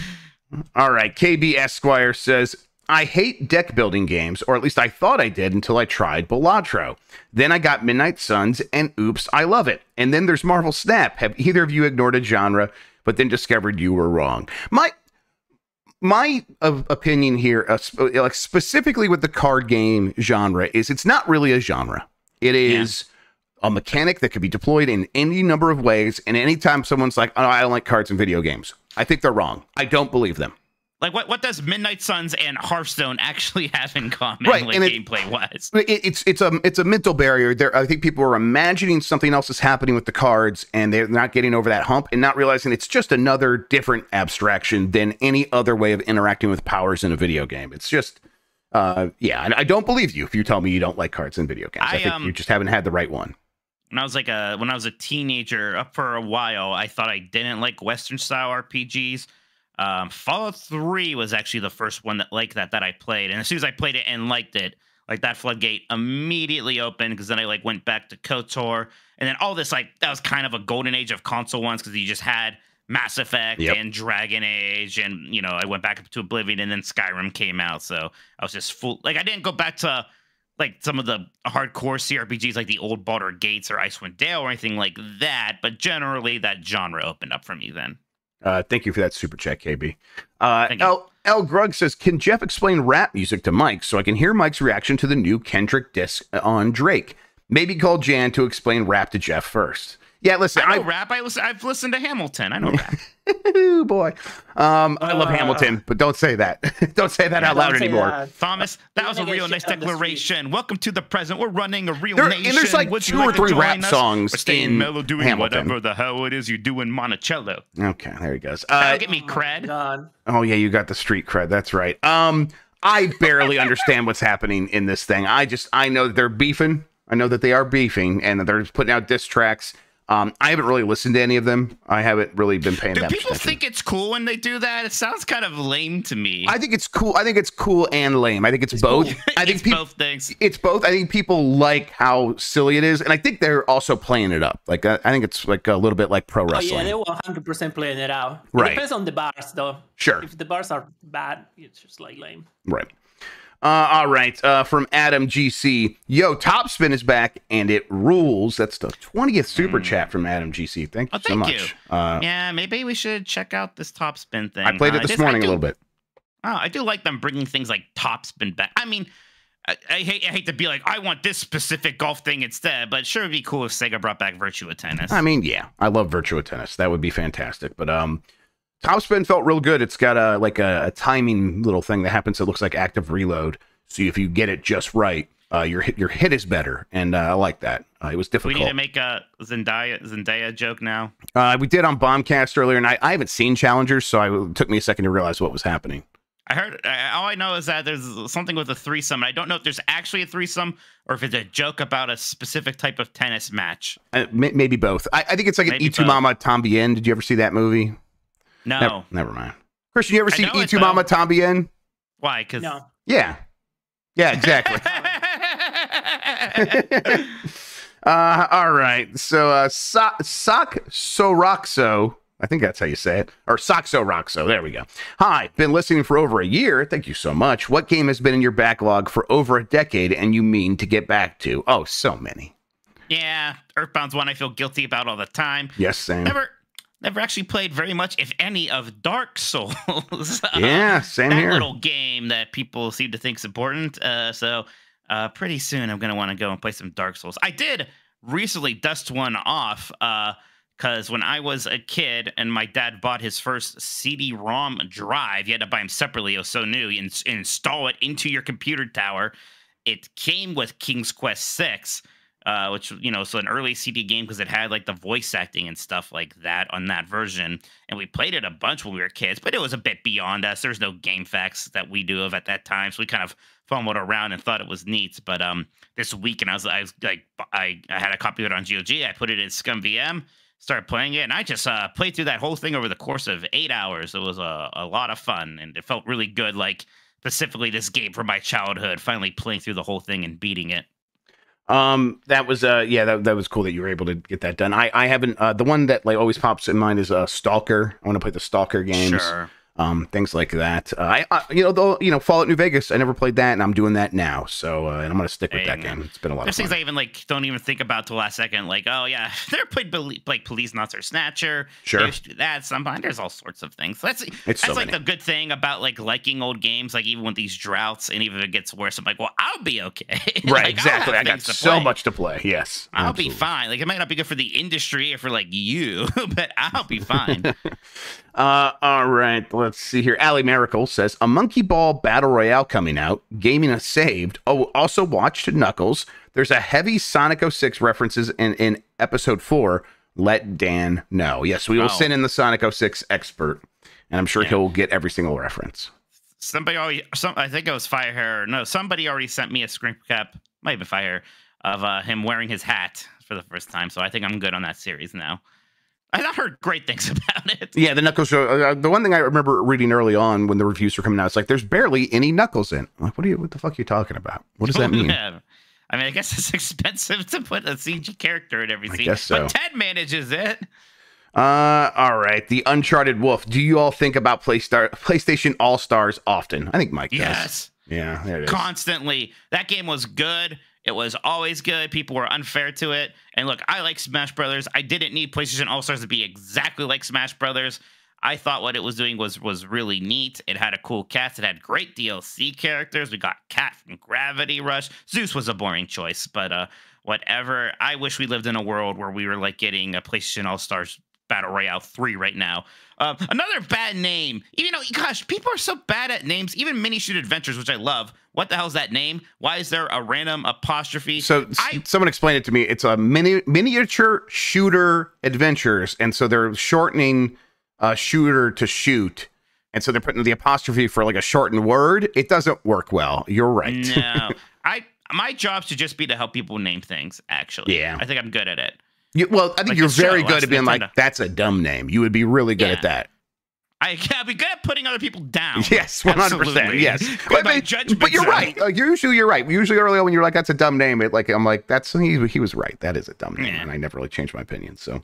All right. KB Esquire says, I hate deck building games, or at least I thought I did until I tried Balatro. Then I got Midnight Suns, and oops, I love it. And then there's Marvel Snap. Have either of you ignored a genre, but then discovered you were wrong? My opinion here, like specifically with the card game genre, is it's not really a genre. It is a mechanic that could be deployed in any number of ways. And anytime someone's like, "Oh, I don't like cards in video games," I think they're wrong. I don't believe them. Like what does Midnight Suns and Hearthstone actually have in common, Right, like and gameplay wise? It's a mental barrier. There, I think people are imagining something else is happening with the cards, and they're not getting over that hump, and not realizing it's just another different abstraction than any other way of interacting with powers in a video game. It's just, yeah. And I don't believe you if you tell me you don't like cards in video games. I think you just haven't had the right one. When I was a teenager, up for a while, I thought I didn't like Western style RPGs. Fallout 3 was actually the first one that I played, and as soon as I played it and liked it, like that floodgate immediately opened, because then I like went back to KOTOR, and then all this, like, that was kind of a golden age of console ones, because you just had Mass Effect and Dragon Age, and you know, I went back up to Oblivion, and then Skyrim came out, so I was just full. Like, I didn't go back to like some of the hardcore CRPGs like the old Baldur's Gates or Icewind Dale or anything like that, but generally that genre opened up for me then. Thank you for that super chat, KB. Thank you. L. Grug says, can Jeff explain rap music to Mike so I can hear Mike's reaction to the new Kendrick disc on Drake? Maybe call Jan to explain rap to Jeff first. Yeah, listen, I know rap. I've listened to Hamilton. I know rap. Ooh, boy. I love Hamilton, but don't say that. Don't say that out loud Don't say anymore. that. Thomas, that was a gonna get real nice shit on the declaration. Welcome to the present. We're running a real And nation. there's like Would you 2 or like to 3 rap join us? songs We're staying in mellow, doing Hamilton. whatever the hell it is you do in Monticello. Okay, there he goes. That'll get me Oh my cred. God. Oh yeah, you got the street cred. That's right. I barely understand what's happening in this thing. I know that they're beefing. I know that they are beefing, and that they're putting out diss tracks. I haven't really listened to any of them. I haven't really been paying Do that much people attention. think it's cool when they do that? It sounds kind of lame to me. I think it's cool. I think it's cool and lame. I think it's both. I think It's both things. It's both. I think people like how silly it is, and I think they're also playing it up. Like I think it's like a little bit like pro Oh wrestling. yeah, they were 100% playing it out. Right. It depends on the bars, though. Sure. If the bars are bad, it's just like lame. Right. All right. From Adam GC. Yo, Topspin is back and it rules. That's the 20th super chat from Adam GC. Thank you so Thank much. you. Yeah, maybe we should check out this Topspin thing. I played it this morning a little bit. Oh, I do like them bringing things like Topspin back. I mean, I hate to be like, I want this specific golf thing instead, but sure, it'd be cool if Sega brought back Virtua Tennis. I mean, yeah, I love Virtua Tennis. That would be fantastic. But Topspin felt real good. It's got a timing little thing that happens that looks like active reload. So if you get it just right, your hit is better, and I like that. It was difficult. We need to make a Zendaya joke now. We did on Bombcast earlier, and I haven't seen Challengers, so it took me a second to realize what was happening. I heard. All I know is that there's something with a threesome. I don't know if there's actually a threesome or if it's a joke about a specific type of tennis match. Maybe both. I think it's like an Maybe E2 Mama Tambien. Did you ever see that movie? No. Never mind. Christian, you ever I seen know it, E2 Mama Tambien? Why? Because No. Yeah. Yeah, exactly. All right. So Sock Soroxo, I think that's how you say it, or Soxo Roxo. There we go. Hi, been listening for over a year. Thank you so much. What game has been in your backlog for over a decade and you mean to get back to? Oh, so many. Yeah, Earthbound's one I feel guilty about all the time. Yes, same. Never actually played very much, if any, of Dark Souls. Yeah, same that here. little game that people seem to think is important. So pretty soon I'm going to want to go and play some Dark Souls. I did recently dust one off because when I was a kid and my dad bought his first CD-ROM drive, you had to buy them separately. It was so new. You install it into your computer tower. It came with King's Quest VI. which, you know, so an early CD game because it had like the voice acting and stuff like that on that version. And we played it a bunch when we were kids, but it was a bit beyond us. There's no game facts that we do of at that time. So we kind of fumbled around and thought it was neat. But this weekend I had a copy of it on GOG. I put it in Scum VM, started playing it, and I just played through that whole thing over the course of 8 hours. It was a lot of fun, and it felt really good, like specifically this game from my childhood, finally playing through the whole thing and beating it. That was that was cool that you were able to get that done. I haven't the one that like always pops in mind is Stalker. I want to play the Stalker games. Sure. Things like that. Fallout New Vegas. I never played that, and I'm doing that now. So, and I'm gonna stick with that game. It's been a lot of fun. There's things I even like don't even think about till last second. Like, oh yeah, they're played like Police Monster Snatcher. Sure. They used to do that. Sometimes there's all sorts of things. That's so like many. the good thing about like liking old games. Like even with these droughts, and even if it gets worse, I'm like, well, I'll be okay. Right. Like, exactly. I got things to so play. much to play. Yes. I'll absolutely. be fine. Like it might not be good for the industry or for like you, but I'll be fine. All right, let's see here. Allie Miracle says, a Monkey Ball Battle Royale coming out. Gaming is saved. Oh, also watched Knuckles. There's a heavy Sonic 06 references in episode 4. Let Dan know. Yes, we will send in the Sonic 06 expert, and I'm sure he'll get every single reference. I think it was Firehair. No, somebody already sent me a screen cap, might have been Firehair, of him wearing his hat for the first time. So I think I'm good on that series now. I've heard great things about it. Yeah, the Knuckles show. The one thing I remember reading early on when the reviews were coming out, it's like there's barely any Knuckles in. I'm like, what the fuck are you talking about? What does that mean? Yeah. I mean, I guess it's expensive to put a CG character in every scene. guess so. But Ted manages it. All right. The Uncharted Wolf. Do you all think about PlayStation All-Stars often? I think Mike does. Yes. Yeah, there it is. Constantly. That game was good. It was always good. People were unfair to it. And look, I like Smash Brothers. I didn't need PlayStation All-Stars to be exactly like Smash Brothers. I thought what it was doing was really neat. It had a cool cast. It had great DLC characters. We got Cat from Gravity Rush. Zeus was a boring choice, but whatever. I wish we lived in a world where we were like getting a PlayStation All-Stars Battle Royale 3 right now. Another bad name. Even though, gosh, people are so bad at names. Even Mini Shoot Adventures, which I love. What the hell's that name? Why is there a random apostrophe? So someone explained it to me. It's a miniature shooter adventures, and so they're shortening shooter to shoot, and so they're putting the apostrophe for like a shortened word. It doesn't work well. You're right. No, my job should just be to help people name things. Actually, Yeah. I think I'm good at it. Well, I think Like you're the show, very good that's at being like, Nintendo. that's a dumb name. You would be really good Yeah. at that. I'll be good at putting other people down. Yes, 100%. Absolutely. Yes, Good by judgment but you're zone. right. Usually you're right. Usually early on when you're like, that's a dumb name. I'm like, he was right. That is a dumb name, Yeah. and I never really changed my opinion. So,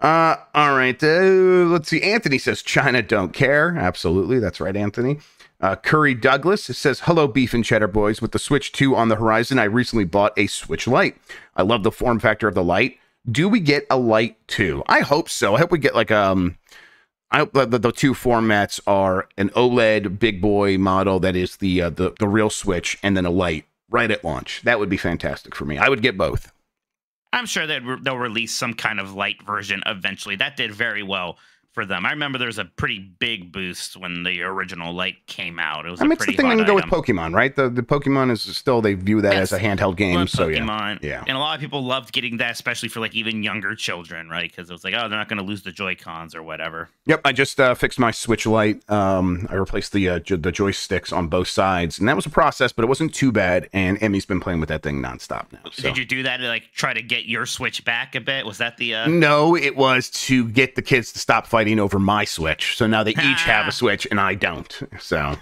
all right. Let's see. Anthony says China don't care. Absolutely, that's right, Anthony. Curry Douglas says, hello, Beef and Cheddar Boys. With the Switch 2 on the horizon, I recently bought a Switch Lite. I love the form factor of the Lite. Do we get a Lite 2? I hope so. I hope we get like I hope that the two formats are an OLED big boy model that is the real Switch, and then a Lite right at launch. That would be fantastic for me. I would get both. I'm sure they'll release some kind of light version eventually. That did very well for them. I remember there was a pretty big boost when the original Light came out. It was I mean, a it's the pretty thing hot they can go with item. Pokemon, right? The Pokemon is still, they view that as a handheld game. Love So Pokemon. yeah. And a lot of people loved getting that, especially for like even younger children, right? Because it was like, oh, they're not going to lose the Joy-Cons or whatever. Yep, I just fixed my Switch Lite. I replaced the joysticks on both sides, and that was a process, but it wasn't too bad. And Emmy's been playing with that thing nonstop now. So. Did you do that to like try to get your Switch back a bit? Was that the? No, it was to get the kids to stop fighting over my Switch. So now they each have a Switch, and I don't. So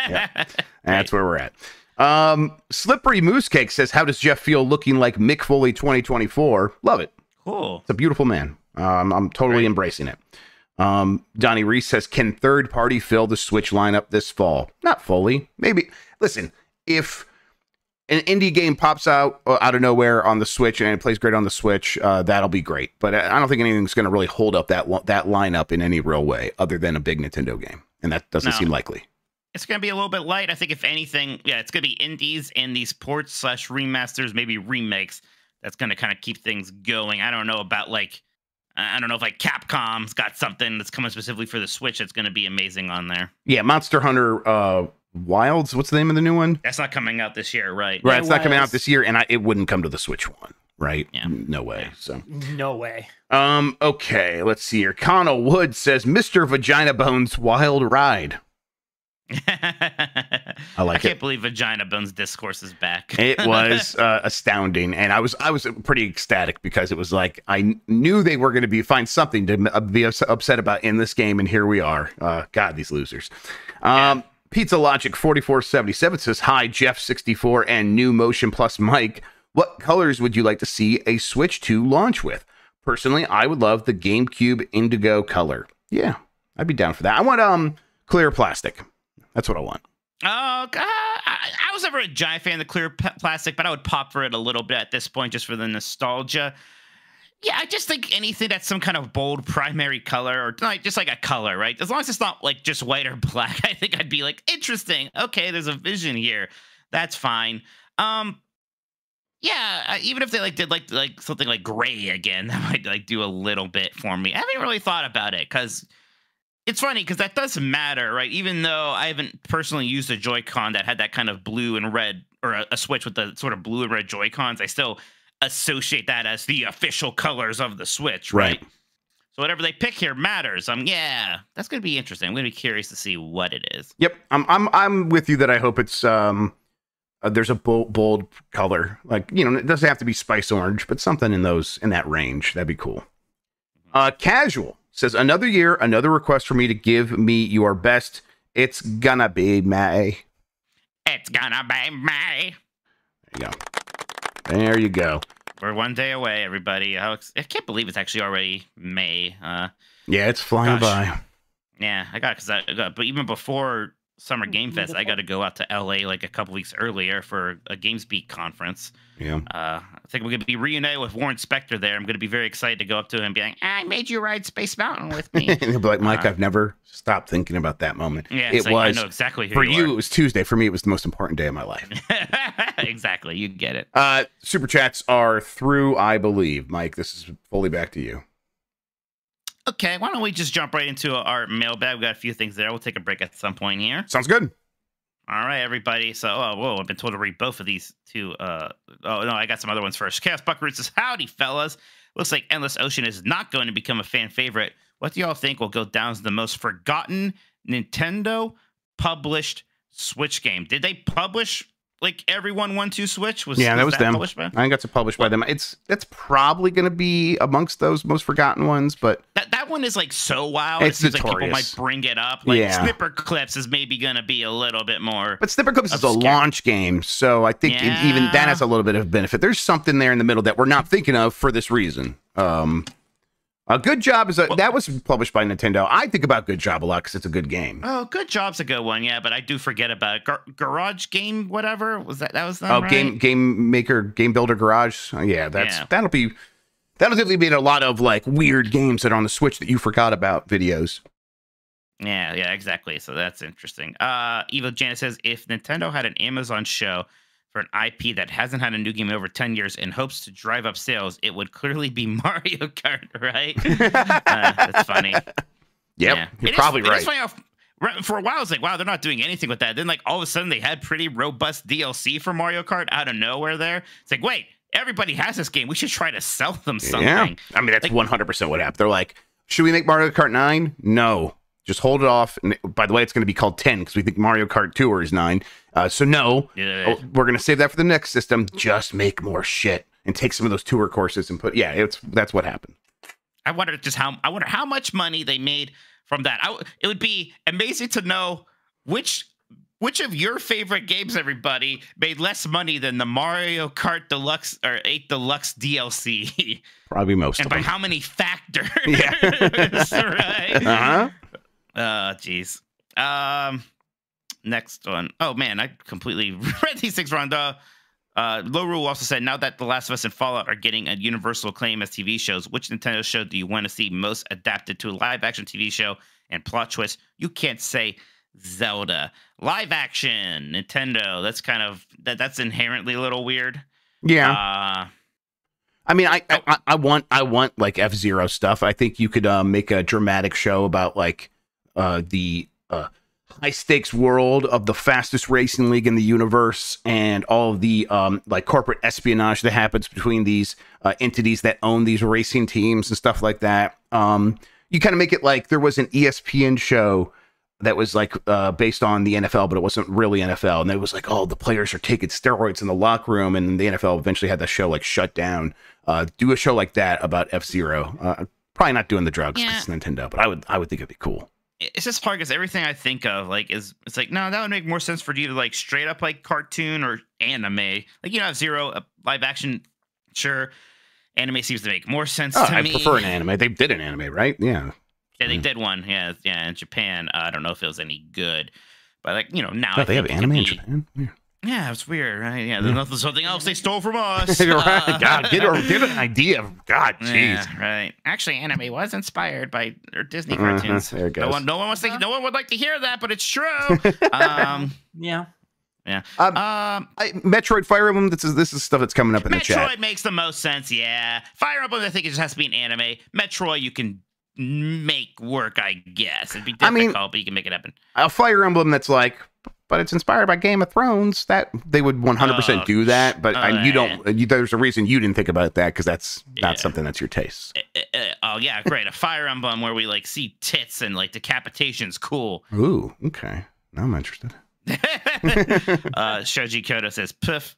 yeah, that's where we're at. Slippery Moose Cake says, how does Jeff feel looking like Mick Foley 2024? Love it. Cool. It's a beautiful man. I'm totally embracing it. Donnie Reese says, can third party fill the Switch lineup this fall? Not fully. Maybe. Listen, if an indie game pops out of nowhere on the Switch and it plays great on the Switch, that'll be great. But I don't think anything's going to really hold up that lineup in any real way other than a big Nintendo game. And that doesn't seem likely. It's going to be a little bit light. I think if anything, yeah, it's going to be indies and these ports / remasters, maybe remakes. That's going to kind of keep things going. I don't know about like, I don't know if like Capcom's got something that's coming specifically for the Switch that's going to be amazing on there. Yeah, Monster Hunter Wilds. What's the name of the new one? That's not coming out this year, right? Right, Yeah, it's not coming out Wilds. this year, and it wouldn't come to the Switch one. right? Yeah. No way. So No way. okay, let's see here. Connell Wood says Mr. Vagina Bones Wild Ride. I can't believe Vagina Bones Discourse is back. It was astounding, and I was pretty ecstatic because it was like I knew they were going to find something to be upset about in this game, and here we are. God, these losers. Pizza Logic 4477 says, "Hi, Jeff 64 and New Motion Plus Mike. What colors would you like to see a Switch 2 launch with? Personally, I would love the GameCube indigo color. Yeah, I'd be down for that. I want clear plastic. That's what I want." I was never a giant fan of the clear plastic, but I would pop for it a little bit at this point just for the nostalgia. Yeah, I just think anything that's some kind of bold primary color or like just like a color, right? As long as it's not like just white or black, I think I'd be like, interesting. Okay, there's a vision here. That's fine. Yeah, even if they did like something like gray again, that might do a little bit for me. I haven't really thought about it because it's funny because that does matter, right? Even though I haven't personally used a Joy-Con that had that kind of blue and red, or a Switch with the sort of blue and red Joy-Cons, I still associate that as the official colors of the Switch, right? So whatever they pick here matters. Yeah, that's gonna be interesting. I'm gonna be curious to see what it is. Yep, I'm with you that I hope it's there's a bold color, like, you know, it doesn't have to be spice orange, but something in that range. That'd be cool. Casual says, "Another year, another request for me to give me your best. It's gonna be May." It's gonna be May. There you go. There you go. We're one day away, everybody. I can't believe it's actually already May. Yeah, it's flying by. Yeah, but even before Summer Game Fest, I got to go out to LA like a couple weeks earlier for a GamesBeat conference. Yeah. I think we're going to be reunited with Warren Spector there. I'm going to be very excited to go up to him and be like, "I made you ride Space Mountain with me." And he'll be like, "Mike, I've never stopped thinking about that moment." Yeah, it was. I know exactly who for you you. It was Tuesday. For me, it was the most important day of my life. Exactly. You get it. Super chats are through, I believe. Mike, this is fully back to you. Okay, why don't we just jump right into our mailbag? We got a few things there. We'll take a break at some point here. Sounds good. All right, everybody. So, I've been told to read both of these two. No, I got some other ones first. Chaos Buckaroo says, "Howdy, fellas. Looks like Endless Ocean is not going to become a fan favorite. What do y'all think will go down as the most forgotten Nintendo published Switch game?" Did they publish like Everyone 1-2 Switch? That was them. Published by? I think that's published by them. That's probably going to be amongst those most forgotten ones, but that one is like so wild. It's it seems notorious. like people might bring it up. Like Yeah. Snipper Clips is maybe going to be a little bit more. But Snipper Clips is a launch game, so I think even that has a little bit of benefit. There's something there in the middle that we're not thinking of for this reason. A Good Job that was published by Nintendo. I think about Good Job a lot because it's a good game. Oh, Good Job's a good one, yeah, but I do forget about it. Garage Game, whatever was that? That was them, right? Game Builder Garage. That'll definitely be a lot of like weird games that are on the Switch that you forgot about videos. Yeah, exactly. So that's interesting. Evil Janet says, "If Nintendo had an Amazon show for an IP that hasn't had a new game in over 10 years and hopes to drive up sales, it would clearly be Mario Kart," right? That's funny. Yep, you're probably right. It's funny how, for a while, I was like, wow, they're not doing anything with that. Then, like, all of a sudden, they had pretty robust DLC for Mario Kart out of nowhere there. It's like, wait, everybody has this game. We should try to sell them something. Yeah. I mean, that's 100% what happened. They're like, should we make Mario Kart 9? No. Just hold it off. And by the way, it's going to be called 10 because we think Mario Kart Tour is 9. So no, we're going to save that for the next system. Just make more shit and take some of those tour courses and that's what happened. I wonder how much money they made from that. It would be amazing to know which of your favorite games, everybody, made less money than the Mario Kart Deluxe or 8 Deluxe DLC. Probably most of them. And by how many factors? Yeah. Right? Uh-huh. Geez. Next one. Oh, man, I completely read these things wrong. Low Rule also said, "Now that The Last of Us and Fallout are getting a universal acclaim as TV shows, which Nintendo show do you want to see most adapted to a live-action TV show and plot twist? You can't say Zelda. Live action, Nintendo. That's kind of that's inherently a little weird." Yeah. I mean, I want like F-Zero stuff. I think you could make a dramatic show about like the high stakes world of the fastest racing league in the universe and all of the like corporate espionage that happens between these entities that own these racing teams and stuff like that. You kind of make it like there was an ESPN show that was like based on the NFL, but it wasn't really NFL. And it was like, oh, the players are taking steroids in the locker room. And the NFL eventually had the show like shut down. Do a show like that about F-Zero. Probably not doing the drugs because it's Nintendo, but I would think it'd be cool. It's just hard because everything I think of like it's like, no, that would make more sense for you to like straight up like cartoon or anime. Like, you know, F-Zero live action, sure. Anime seems to make more sense to me. I prefer an anime. They did an anime, right? Yeah. Yeah, they did one. Yeah, in Japan. I don't know if it was any good, but like, you know, now they have anime in Japan. Yeah, it's weird, right? Yeah, there's something else they stole from us. Right. God, get an idea. God, jeez. Yeah, right. Actually, anime was inspied by Disney cartoons. There it goes. No one would like to hear that, but it's true. Yeah. Yeah. Metroid Fire Emblem. This is stuff that's coming up in the chat. Metroid makes the most sense. Yeah. Fire Emblem, I think it just has to be an anime. Metroid, you can make work, I guess. It'd be difficult, but you can make it happen. A Fire Emblem that's like, but it's inspired by Game of Thrones. That they would 100% do that. But there's a reason you didn't think about that because that's not something that's your taste. Oh yeah, great. A Fire Emblem where we like see tits and like decapitation's cool. Ooh, okay. Now I'm interested. Shoji Kodo says, "Poof.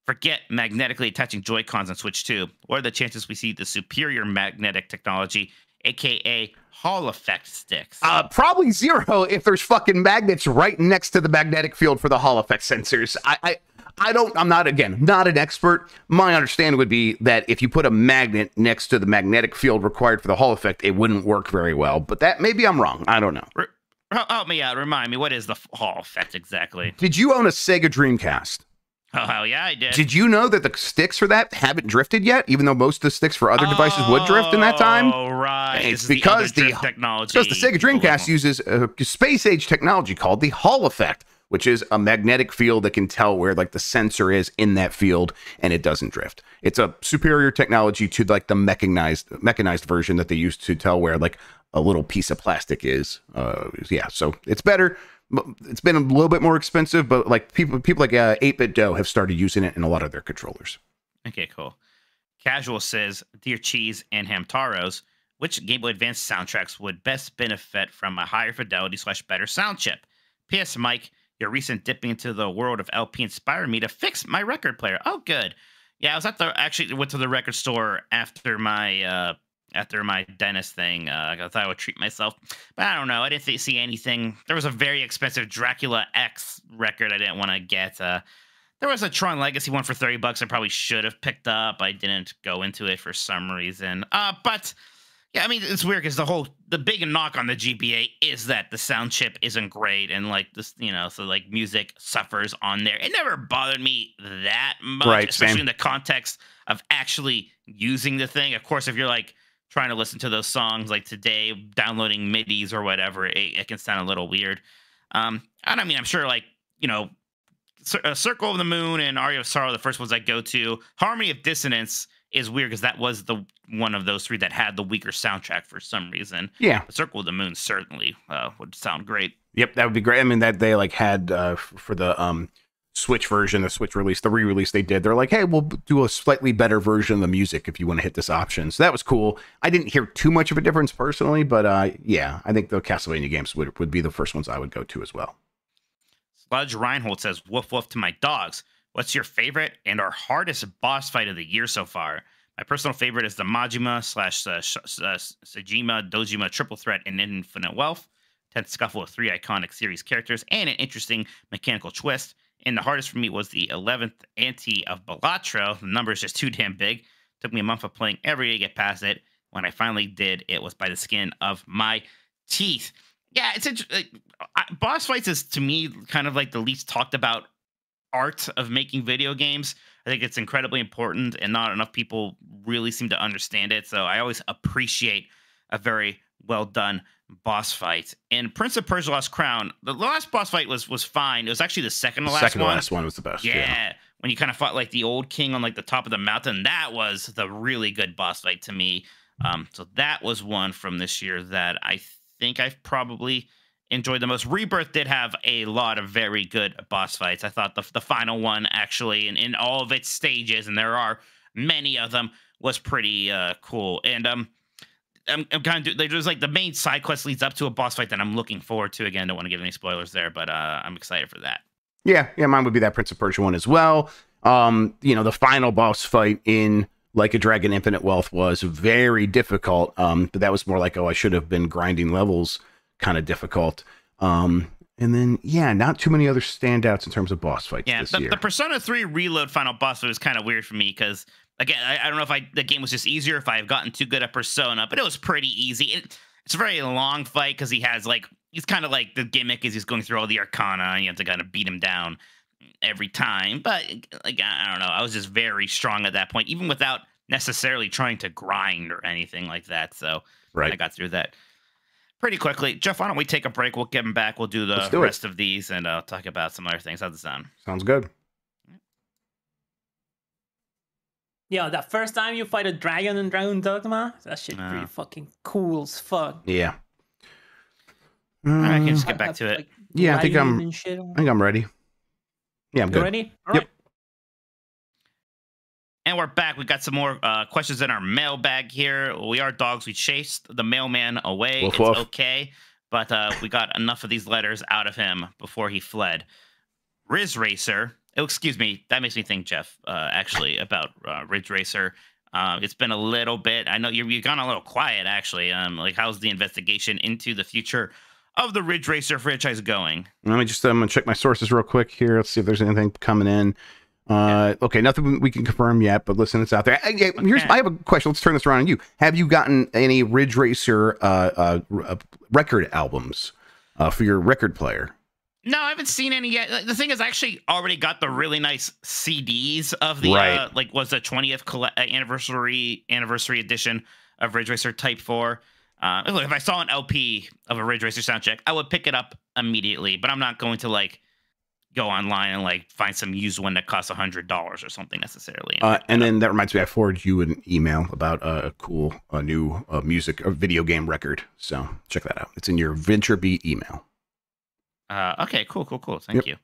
Forget magnetically attaching Joy-Cons on Switch 2. What are the chances we see the superior magnetic technology, aka Hall effect sticks?" Probably zero if there's fucking magnets right next to the magnetic field for the Hall effect sensors. I'm not an expert. My understanding would be that if you put a magnet next to the magnetic field required for the Hall effect, it wouldn't work very well. But that maybe I'm wrong. I don't know. Help me out. Remind me, what is the Hall effect exactly? Did you own a Sega Dreamcast? Oh, hell yeah, I did. Did you know that the sticks for that haven't drifted yet, even though most of the sticks for other devices would drift in that time? Oh, right. It's because the Sega Dreamcast uses a space-age technology called the Hall effect, which is a magnetic field that can tell where like the sensor is in that field, and it doesn't drift. It's a superior technology to like the mechanized version that they use to tell where like a little piece of plastic is. So it's better. It's been a little bit more expensive, but like people like 8-Bit Dough have started using it in a lot of their controllers. Okay, cool. Casual says, "Dear Cheese and Hamtaros, which Game Boy Advance soundtracks would best benefit from a higher fidelity / better sound chip? P.S. Mike, your recent dipping into the world of LP inspired me to fix my record player." Oh, good. Yeah, I was went to the record store after my dentist thing. I thought I would treat myself, but I don't know. I didn't see anything. There was a very expensive Dracula X record I didn't want to get. There was a Tron Legacy one for $30 I probably should have picked up. I didn't go into it for some reason. But yeah, I mean, it's weird because the big knock on the GBA is that the sound chip isn't great, and like this, so like music suffers on there. It never bothered me that much, right, especially same. in the context of actually using the thing. Of course, if you're like trying to listen to those songs like today, downloading MIDIs or whatever, it can sound a little weird. And I mean, I'm sure like, Circle of the Moon and Aria of Sorrow, the first ones I go to. Harmony of Dissonance is weird because that was the one of those three that had the weaker soundtrack for some reason. Yeah. But Circle of the Moon certainly would sound great. Yep, that would be great. I mean, that they like had for the Switch version, the Switch release, the re-release they did, they're like, hey, we'll do a slightly better version of the music if you want to hit this option. So that was cool. I didn't hear too much of a difference personally, but yeah, I think the Castlevania games would be the first ones I would go to as well. Sludge Reinhold says, "Woof woof to my dogs. What's your favorite and our hardest boss fight of the year so far? My personal favorite is the Majima / Sejima Dojima triple threat in Infinite Wealth. 10th scuffle of 3 iconic series characters and an interesting mechanical twist. And the hardest for me was the 11th ante of Balatro. The number is just too damn big. Took me a month of playing every day to get past it. When I finally did, it was by the skin of my teeth." Yeah, it's interesting. Boss fights is, to me, kind of like the least talked about art of making video games. I think it's incredibly important, and not enough people really seem to understand it. So I always appreciate a very well done boss fight. In Prince of Persia: Lost Crown, the last boss fight was fine. It was actually the second to last one. Second to last one was the best. Yeah. When you kind of fought like the old king on like the top of the mountain, that was the really good boss fight to me. So that was one from this year that I think I've probably enjoyed the most. Rebirth did have a lot of very good boss fights. I thought the final one actually, in all of its stages, and there are many of them, was pretty cool. And I'm kind of there's like the main side quest leads up to a boss fight that I'm looking forward to. Again, don't want to give any spoilers there, but I'm excited for that. Yeah, mine would be that Prince of Persia one as well. The final boss fight in Like a Dragon Infinite Wealth was very difficult, but that was more like, I should have been grinding levels kind of difficult. And then, not too many other standouts in terms of boss fights this year. The Persona 3 Reload final boss fight was kind of weird for me because, again, I don't know if the game was just easier if I have gotten too good at Persona, but it was pretty easy. It's a very long fight because he's kind of like, the gimmick is he's going through all the arcana and you have to kind of beat him down every time. But like, I don't know, I was just very strong at that point, even without necessarily trying to grind or anything like that. So I got through that pretty quickly. Jeff, why don't we take a break? We'll get him back. We'll do the rest of these and talk about some other things. How's it sound? Sounds good. Yeah, that first time you fight a dragon in Dragon Dogma, that shit pretty fucking cool as fuck. Yeah. I can just get back to it. Yeah, I think I'm ready. Yeah, I'm good. You ready? All right. And we're back. We got some more questions in our mailbag here. We are dogs. We chased the mailman away. Woof, it's woof. okay. But we got enough of these letters out of him before he fled. Riz Racer. Oh, excuse me. That makes me think, Jeff, actually, about Ridge Racer. It's been a little bit. I know you've gone a little quiet, actually. Like, how's the investigation into the future of the Ridge Racer franchise going? Let me just I'm gonna check my sources real quick here. Let's see if there's anything coming in. Okay, nothing we can confirm yet, but listen, it's out there. I have a question. Let's turn this around on you. Have you gotten any Ridge Racer record albums for your record player? No, I haven't seen any yet. The thing is, I actually already got the really nice CDs of the was the 20th anniversary edition of Ridge Racer Type 4. If I saw an LP of a Ridge Racer soundtrack, I would pick it up immediately, but I'm not going to go online and find some used one that costs $100 or something necessarily. And then that reminds me, I forwarded you an email about a cool new music or video game record. So check that out. It's in your VentureBeat email. Okay, cool. Thank you.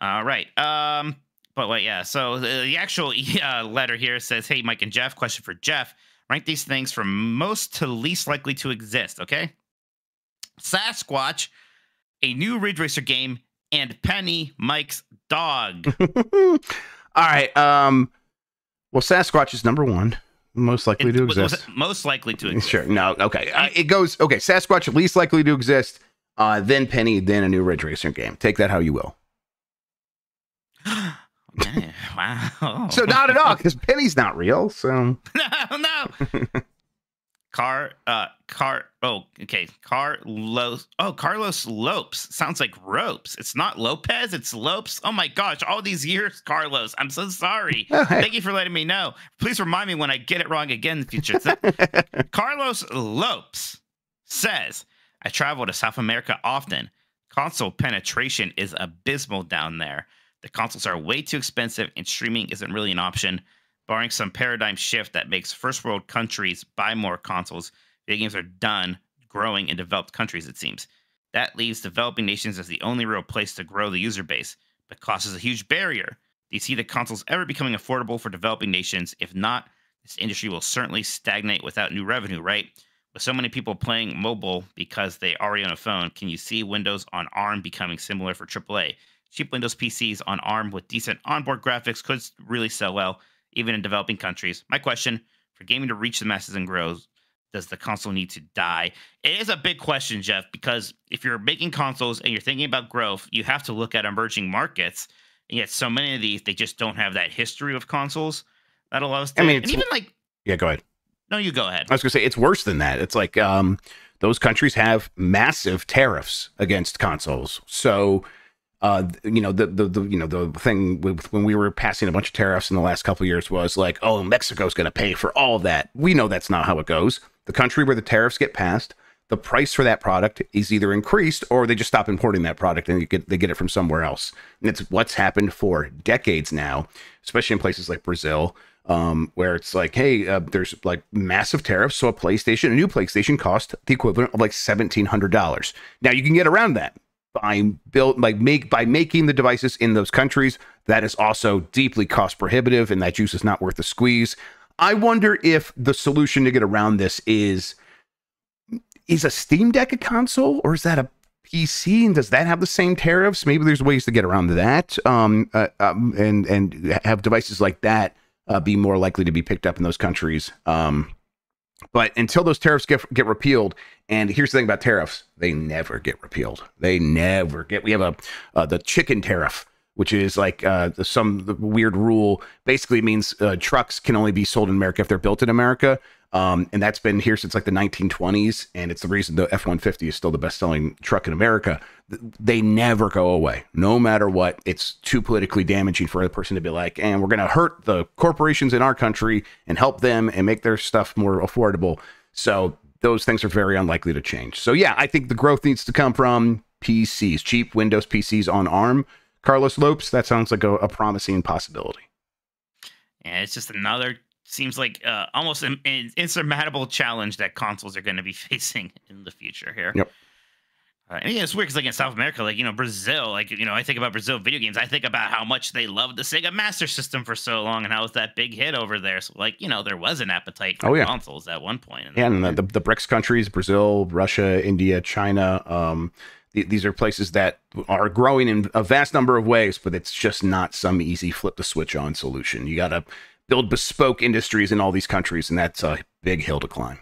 All right. But wait, yeah. So the actual letter here says, "Hey, Mike and Jeff, question for Jeff. Rank these things from most to least likely to exist, okay? Sasquatch, a new Ridge Racer game, and Penny, Mike's dog." All right. Well, Sasquatch is number one. Most likely to exist. Most likely to exist. Sure. No. Okay. It goes. Okay. Sasquatch, least likely to exist. Then Penny. Then a new Ridge Racer game. Take that how you will. Okay. Wow. So not at all, because Penny's not real. So no. Carlos Lopes. Sounds like ropes. It's not Lopez, it's Lopes. Oh my gosh, all these years, Carlos. I'm so sorry. Oh, hey. Thank you for letting me know. Please remind me when I get it wrong again in the future. Carlos Lopes says, "I travel to South America often. Console penetration is abysmal down there. The consoles are way too expensive and streaming isn't really an option. Barring some paradigm shift that makes first world countries buy more consoles, video games are done growing in developed countries, it seems. That leaves developing nations as the only real place to grow the user base, but cost is a huge barrier. Do you see the consoles ever becoming affordable for developing nations? If not, this industry will certainly stagnate without new revenue, right? With so many people playing mobile because they already own a phone, can you see Windows on ARM becoming similar for AAA? Cheap Windows PCs on ARM with decent onboard graphics could really sell well, even in developing countries. My question, for gaming to reach the masses and grow, does the console need to die?" It is a big question, Jeff, because if you're making consoles and you're thinking about growth, you have to look at emerging markets. And yet so many of these, they just don't have that history of consoles that allows to. I mean, and even yeah, go ahead. No, you go ahead. I was going to say, it's worse than that. It's like those countries have massive tariffs against consoles. So, the thing with when we were passing a bunch of tariffs in the last couple of years was like, oh, Mexico's going to pay for all of that. We know that's not how it goes. The country where the tariffs get passed, the price for that product is either increased or they just stop importing that product and they get it from somewhere else. And it's what's happened for decades now, especially in places like Brazil. where it's like, hey, there's like massive tariffs, so a new PlayStation cost the equivalent of like $1,700. Now you can get around that by making the devices in those countries. That is also deeply cost prohibitive, and that juice is not worth the squeeze. I wonder if the solution to get around this is a Steam Deck a console, or is that a PC, and does that have the same tariffs? Maybe there's ways to get around that, and have devices like that be more likely to be picked up in those countries. But until those tariffs get repealed, and here's the thing about tariffs, they never get repealed. They never get. We have the chicken tariff, which is like the weird rule. Basically means trucks can only be sold in America if they're built in America. And that's been here since like the 1920s. And it's the reason the F-150 is still the best-selling truck in America. They never go away, no matter what. It's too politically damaging for a person to be like, and we're going to hurt the corporations in our country and help them and make their stuff more affordable. So those things are very unlikely to change. So yeah, I think the growth needs to come from PCs, cheap Windows PCs on ARM. Carlos Lopes, that sounds like a promising possibility. Yeah, it's just another, seems like almost an insurmountable challenge that consoles are going to be facing in the future here. Yep. And yeah, it's weird because like in South America, like, Brazil, like, I think about Brazil video games. I think about how much they loved the Sega Master System for so long and how it was that big hit over there. So like, there was an appetite for consoles at one point. And the BRICS countries, Brazil, Russia, India, China, these are places that are growing in a vast number of ways, but it's just not some easy flip the switch on solution. You got to build bespoke industries in all these countries, and that's a big hill to climb.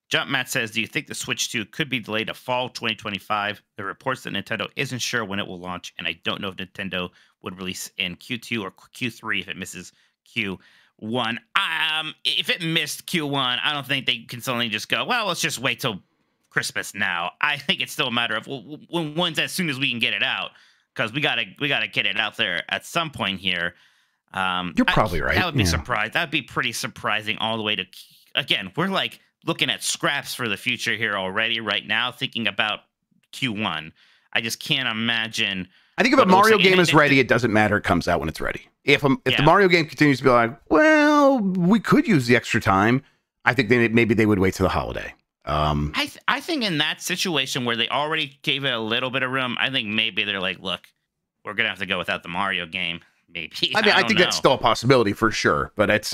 Jump Matt says, do you think the Switch 2 could be delayed to fall 2025? There are reports that Nintendo isn't sure when it will launch, and I don't know if Nintendo would release in Q2 or Q3 if it misses Q1. If it missed Q1, I don't think they can suddenly just go, well, let's just wait till Christmas now. I think it's still a matter of when's as soon as we can get it out, because we gotta get it out there at some point here. You're probably right. That would be surprised. That would be pretty surprising all the way to, again, we're like looking at scraps for the future here already right now, thinking about Q1. I just can't imagine. I think if a Mario game is ready, it doesn't matter. It comes out when it's ready. If the Mario game continues to be like, well, we could use the extra time, I think maybe they would wait till the holiday. I think in that situation where they already gave it a little bit of room, I think maybe they're like, look, we're gonna have to go without the Mario game. Maybe. I think that's still a possibility for sure, but it's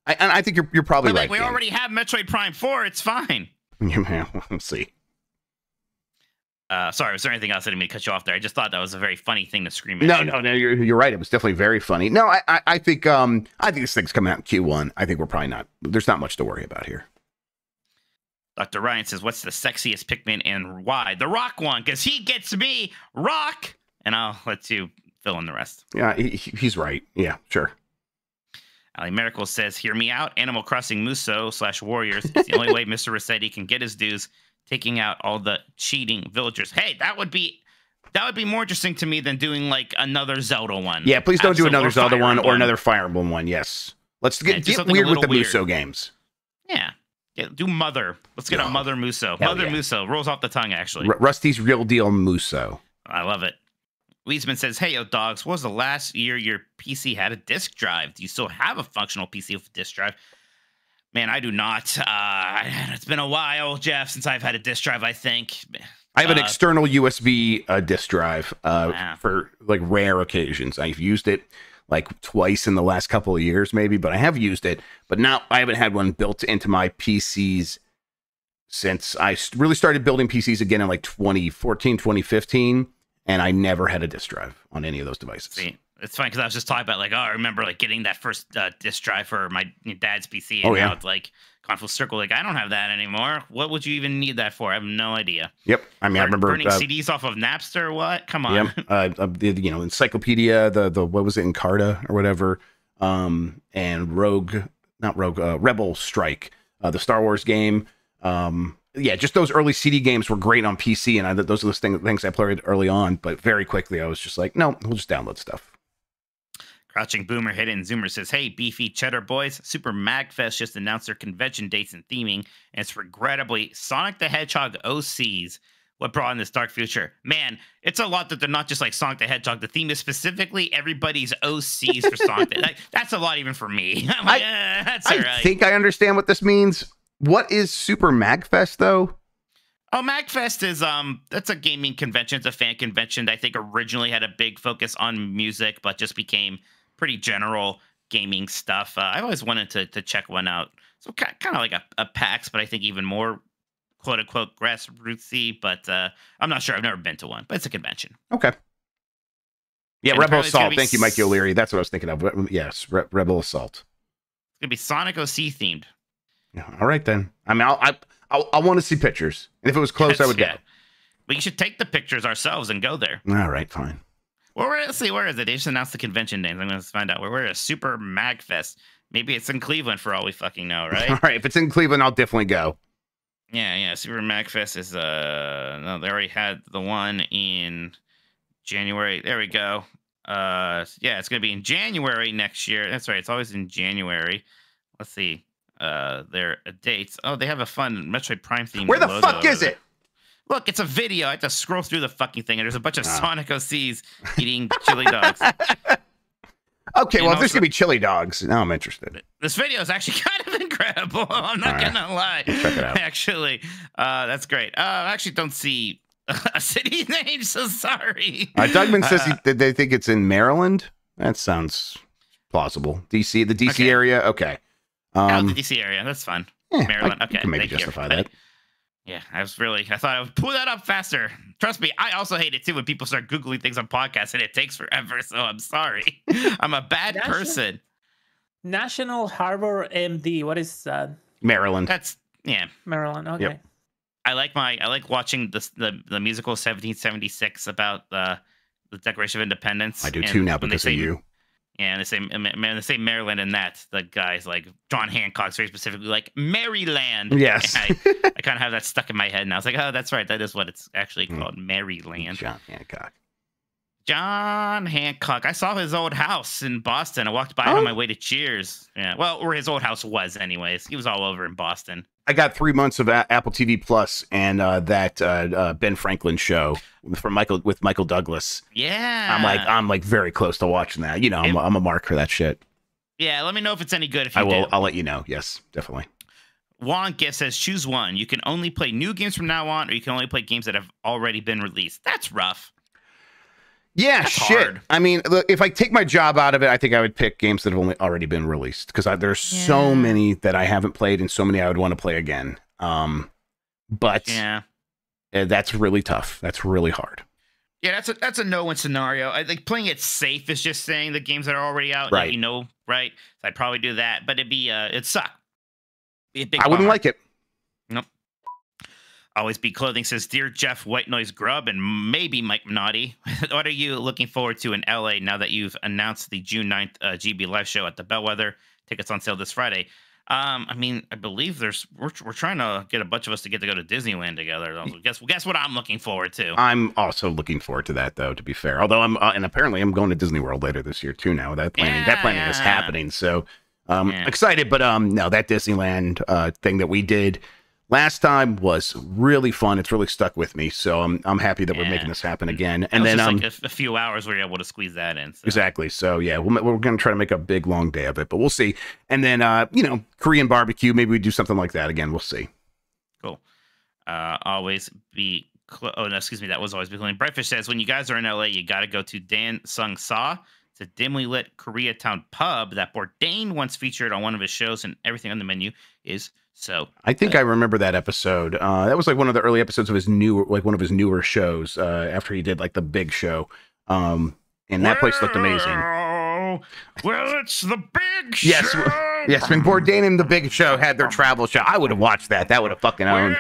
I think you're probably right. We already have Metroid Prime 4. It's fine. Yeah, we'll see. Sorry, was there anything else I didn't mean to cut you off there? I just thought that was a very funny thing to scream at. No, you're right. It was definitely very funny. No, I think this thing's coming out in Q1. I think we're probably not. There's not much to worry about here. Dr. Ryan says, what's the sexiest Pikmin and why? The Rock one, because he gets me, Rock! And I'll let you fill in the rest. Yeah, he's right. Yeah, sure. Ali Miracle says, hear me out. Animal Crossing Muso/Warriors is the only way Mr. Rossetti can get his dues, taking out all the cheating villagers. Hey, that would be more interesting to me than doing like another Zelda one. Yeah, please don't do another Zelda one or another Fire Emblem one. Yes. Let's get weird with the Muso games. Yeah. Do Mother. Let's get a Mother Muso. Mother Muso. Rolls off the tongue, actually. Rusty's Real Deal Muso. I love it. Weedsman says, hey, yo, dogs, what was the last year your PC had a disk drive? Do you still have a functional PC with a disk drive? Man, I do not. It's been a while, Jeff, since I've had a disk drive, I think. I have an external USB disk drive for like rare occasions. I've used it like twice in the last couple of years, maybe, but I have used it. But now I haven't had one built into my PCs since I really started building PCs again in like 2014, 2015. And I never had a disk drive on any of those devices. See, it's funny because I was just talking about like, I remember like getting that first disk drive for my dad's PC, and now it's like gone full circle. Like, I don't have that anymore. What would you even need that for? I have no idea. Yep, I mean, I remember burning CDs off of Napster. Or what? Come on. Yep. Encyclopedia, the what was it, Encarta or whatever, and Rebel Strike, the Star Wars game. Yeah, just those early CD games were great on PC, and those are the things I played early on. But very quickly, I was just like, no, we'll just download stuff. Crouching Boomer Hidden Zoomer says, hey, beefy cheddar boys, Super Magfest just announced their convention dates and theming, and it's regrettably Sonic the Hedgehog OCs. what brought in this dark future. Man, it's a lot that they're not just like Sonic the Hedgehog. The theme is specifically everybody's OCs for Sonic. Like, that's a lot even for me. I'm like, that's all right. I think I understand what this means. What is Super Magfest, though? Oh, Magfest is that's a gaming convention. It's a fan convention that I think originally had a big focus on music, but just became pretty general gaming stuff. I've always wanted to check one out. So kind of like a PAX, but I think even more quote unquote grassrootsy. But I'm not sure. I've never been to one, but it's a convention. Okay. Yeah, And Rebel apparently it's gonna Assault. be Thank you, Mikey O'Leary. That's what I was thinking of. Yes, Rebel Assault. It's gonna be Sonic OC themed. Yeah, all right then. I mean, I want to see pictures, and if it was close, I would go. But you should take the pictures ourselves and go there. All right, fine. Well, let's see, where is it? They just announced the convention names. I'm going to find out. We're at a Super Magfest. Maybe it's in Cleveland for all we fucking know, right? All right, if it's in Cleveland, I'll definitely go. Yeah. Super Magfest is no, they already had the one in January. There we go. Yeah, it's going to be in January next year. That's right. It's always in January. Let's see. Their dates. Oh, they have a fun Metroid Prime theme. Where the fuck is it? Look, it's a video. I have to scroll through the fucking thing, and there's a bunch of Sonic OCs eating chili dogs. Okay, well, if there's also- gonna be chili dogs, now I'm interested. This video is actually kind of incredible. I'm not gonna lie. Check it out. Actually, that's great. I actually don't see a city name, so sorry. Dougman says they think it's in Maryland. That sounds plausible. DC, the DC Okay. area. Okay. The DC area. That's fun. Yeah, Maryland. I Okay. can maybe thank you, justify everybody. that. Yeah, I thought I would pull that up faster. Trust me, I also hate it too when people start Googling things on podcasts and it takes forever, so I'm sorry. I'm a bad person. National Harbor MD. What is that? Maryland. That's, yeah. Maryland. Okay. Yep. I like watching the musical 1776 about the Declaration of Independence. I do and too now when they because of say- you. Yeah, and they say Maryland and that, the guys like John Hancock's very specifically like Maryland. Yes. And I kind of have that stuck in my head, and I was like, oh, that's right. That is what it's actually called, Maryland. John Hancock. John Hancock. I saw his old house in Boston. I walked by it on my way to Cheers. Yeah, well, where his old house was, anyways. He was all over in Boston. I got 3 months of Apple TV Plus and that Ben Franklin show with Michael Douglas. Yeah, I'm like very close to watching that. You know, I'm a mark for that shit. Yeah, let me know if it's any good. If you I will. do. I'll let you know. Yes, definitely. Wonk says choose one. You can only play new games from now on, or you can only play games that have already been released. That's rough. Yeah, That's shit. hard. I mean, look, if I take my job out of it, I think I would pick games that have already been released because there's so many that I haven't played and so many I would want to play again. But Yeah. That's really tough. That's really hard. Yeah, that's a no-win scenario. I think playing it safe is just saying the games that are already out, Right. that you know, right? So I'd probably do that, but it'd suck. Be a big I wouldn't bummer. like it. Nope. Always Be Clothing says, Dear Jeff, White Noise Grub, and maybe Mike Minotti, what are you looking forward to in LA now that you've announced the June 9th GB live show at the Bellwether? Tickets on sale this Friday. I mean, I believe we're trying to get a bunch of us to go to Disneyland together. Guess what I'm looking forward to. I'm also looking forward to that, though. To be fair, although I'm and apparently I'm going to Disney World later this year too. Now that planning is happening, so excited. But no, that Disneyland thing that we did last time was really fun. It's really stuck with me, so I'm happy that we're making this happen again. And then just like a few hours we were able to squeeze that in. So. Exactly. So yeah, we're going to try to make a big long day of it, but we'll see. And then Korean barbecue, maybe we do something like that again. We'll see. Cool. Always Be. Oh no, excuse me. That was Always Be Clothing. Brightfish says, when you guys are in LA, you got to go to Dan Sung Sa. It's a dimly lit Koreatown pub that Bourdain once featured on one of his shows, and everything on the menu is so. I think I remember that episode. That was like one of the early episodes of one of his newer shows. After he did like the big show, and that place looked amazing. Well, it's the big Yes, show. yes. When Bourdain and the Big Show had their travel show, I would have watched that. That would have fucking owned.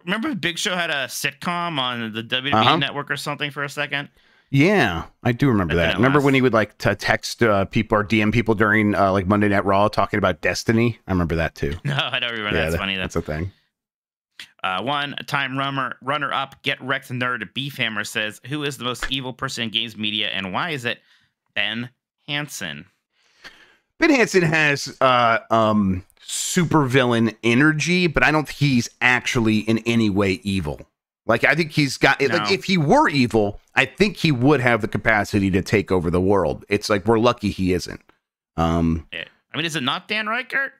Remember Big Show had a sitcom on the WWE network or something for a second? Yeah, I do remember that. Remember when he would like text people or DM people during like Monday Night Raw talking about Destiny? I remember that too. No, I don't remember. That's funny. That's a thing. One time runner up, Get Wrecked Nerd Beefhammer says, who is the most evil person in games media and why is it Ben Hansen? Ben Hansen has supervillain energy, but I don't think he's actually in any way evil. Like, I think he's got it. No. Like, if he were evil, I think he would have the capacity to take over the world. It's like we're lucky he isn't. Yeah. I mean, is it not Dan Reichert?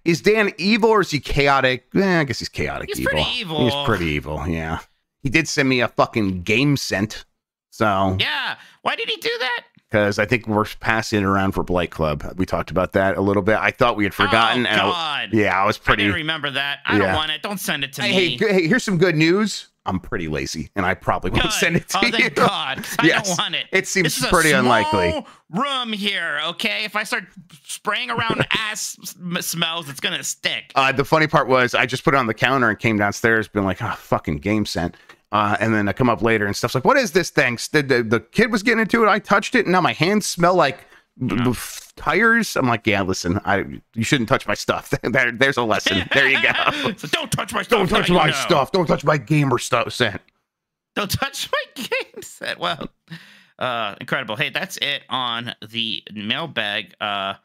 Is Dan evil or is he chaotic? I guess he's chaotic. He's pretty evil. He's pretty evil. Yeah. He did send me a fucking game scent. So Yeah. Why did he do that? because I think we're passing it around for Blight Club. We talked about that a little bit. I thought we had forgotten. Oh, and God. I was I pretty. didn't remember that. I don't Yeah. want it. Don't send it to Hey, me. hey, here's some good news. I'm pretty lazy, and I probably won't Good. send it to oh, you. thank God. 'Cause I Yes. don't want it. It seems This is a pretty unlikely. small room here, okay? If I start spraying around ass smells, it's going to stick. The funny part was I just put it on the counter and came downstairs, being like, "Oh, fucking game scent." And then I come up later and stuff's like, "What is this thing?" The kid was getting into it. I touched it, and now my hands smell like tires. I'm like, "Yeah, listen, you shouldn't touch my stuff." There's a lesson. There you go. So don't touch my stuff. Don't touch now you my know. stuff. Don't touch my gamer stuff scent. Don't touch my game set. Well, incredible. Hey, that's it on the mailbag. But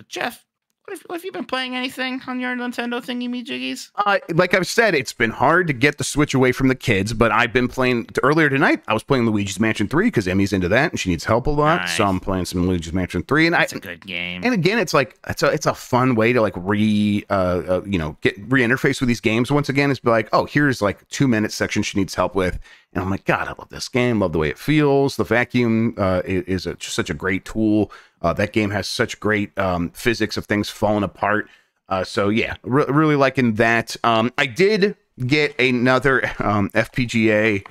Jeff, what have you been playing anything on your Nintendo thingy me jiggies? Like I've said, it's been hard to get the Switch away from the kids, but I've been playing earlier tonight. I was playing Luigi's Mansion 3 because Emmy's into that and she needs help a lot. Nice. So I'm playing some Luigi's Mansion 3, and It's a good game. And again, it's like it's a fun way to like re-interface with these games. Once again, it's be like, oh, here's like 2-minute section she needs help with, and I'm like, God, I love this game. Love the way it feels. The vacuum is just such a great tool. That game has such great physics of things falling apart. So yeah, really liking that. I did get another FPGA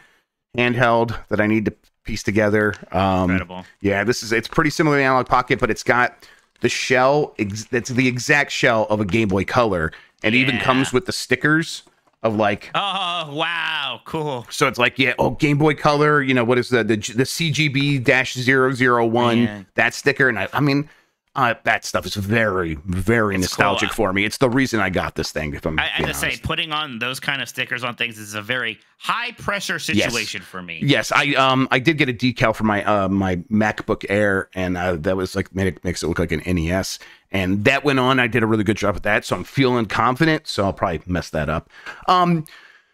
handheld that I need to piece together. Incredible. Yeah, it's pretty similar to the Analog Pocket, but it's got the shell. That's the exact shell of a Game Boy Color, and it even Yeah. comes with the stickers of like. Oh, wow. Cool. So it's like, Game Boy Color. You know, what is the CGB-001 Man. that sticker? And I mean, that stuff is very, very It's nostalgic cool. for me. It's the reason I got this thing. If I'm I being have to say, honest. putting on those kind of stickers on things is a very high pressure situation for me. Yes, I did get a decal for my my MacBook Air, and that was like makes it look like an NES, and that went on. I did a really good job with that, so I'm feeling confident. So I'll probably mess that up.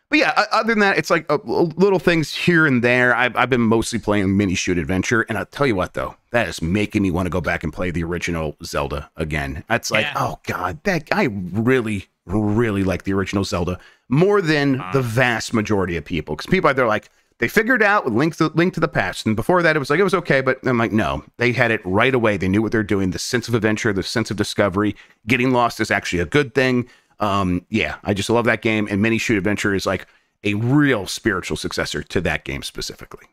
But yeah, other than that, it's like little things here and there. I've been mostly playing Mini Shoot Adventure, and I'll tell you what though, that is making me want to go back and play the original Zelda again. That's like, oh god, I really, really like the original Zelda more than the vast majority of people. Because people they're like, they figured out with Link to the Past, and before that it was like it was okay, but I'm like, no, they had it right away. They knew what they're doing. The sense of adventure, the sense of discovery. Getting lost is actually a good thing. Yeah, I just love that game, and Mini Shoot Adventure is like a real spiritual successor to that game specifically.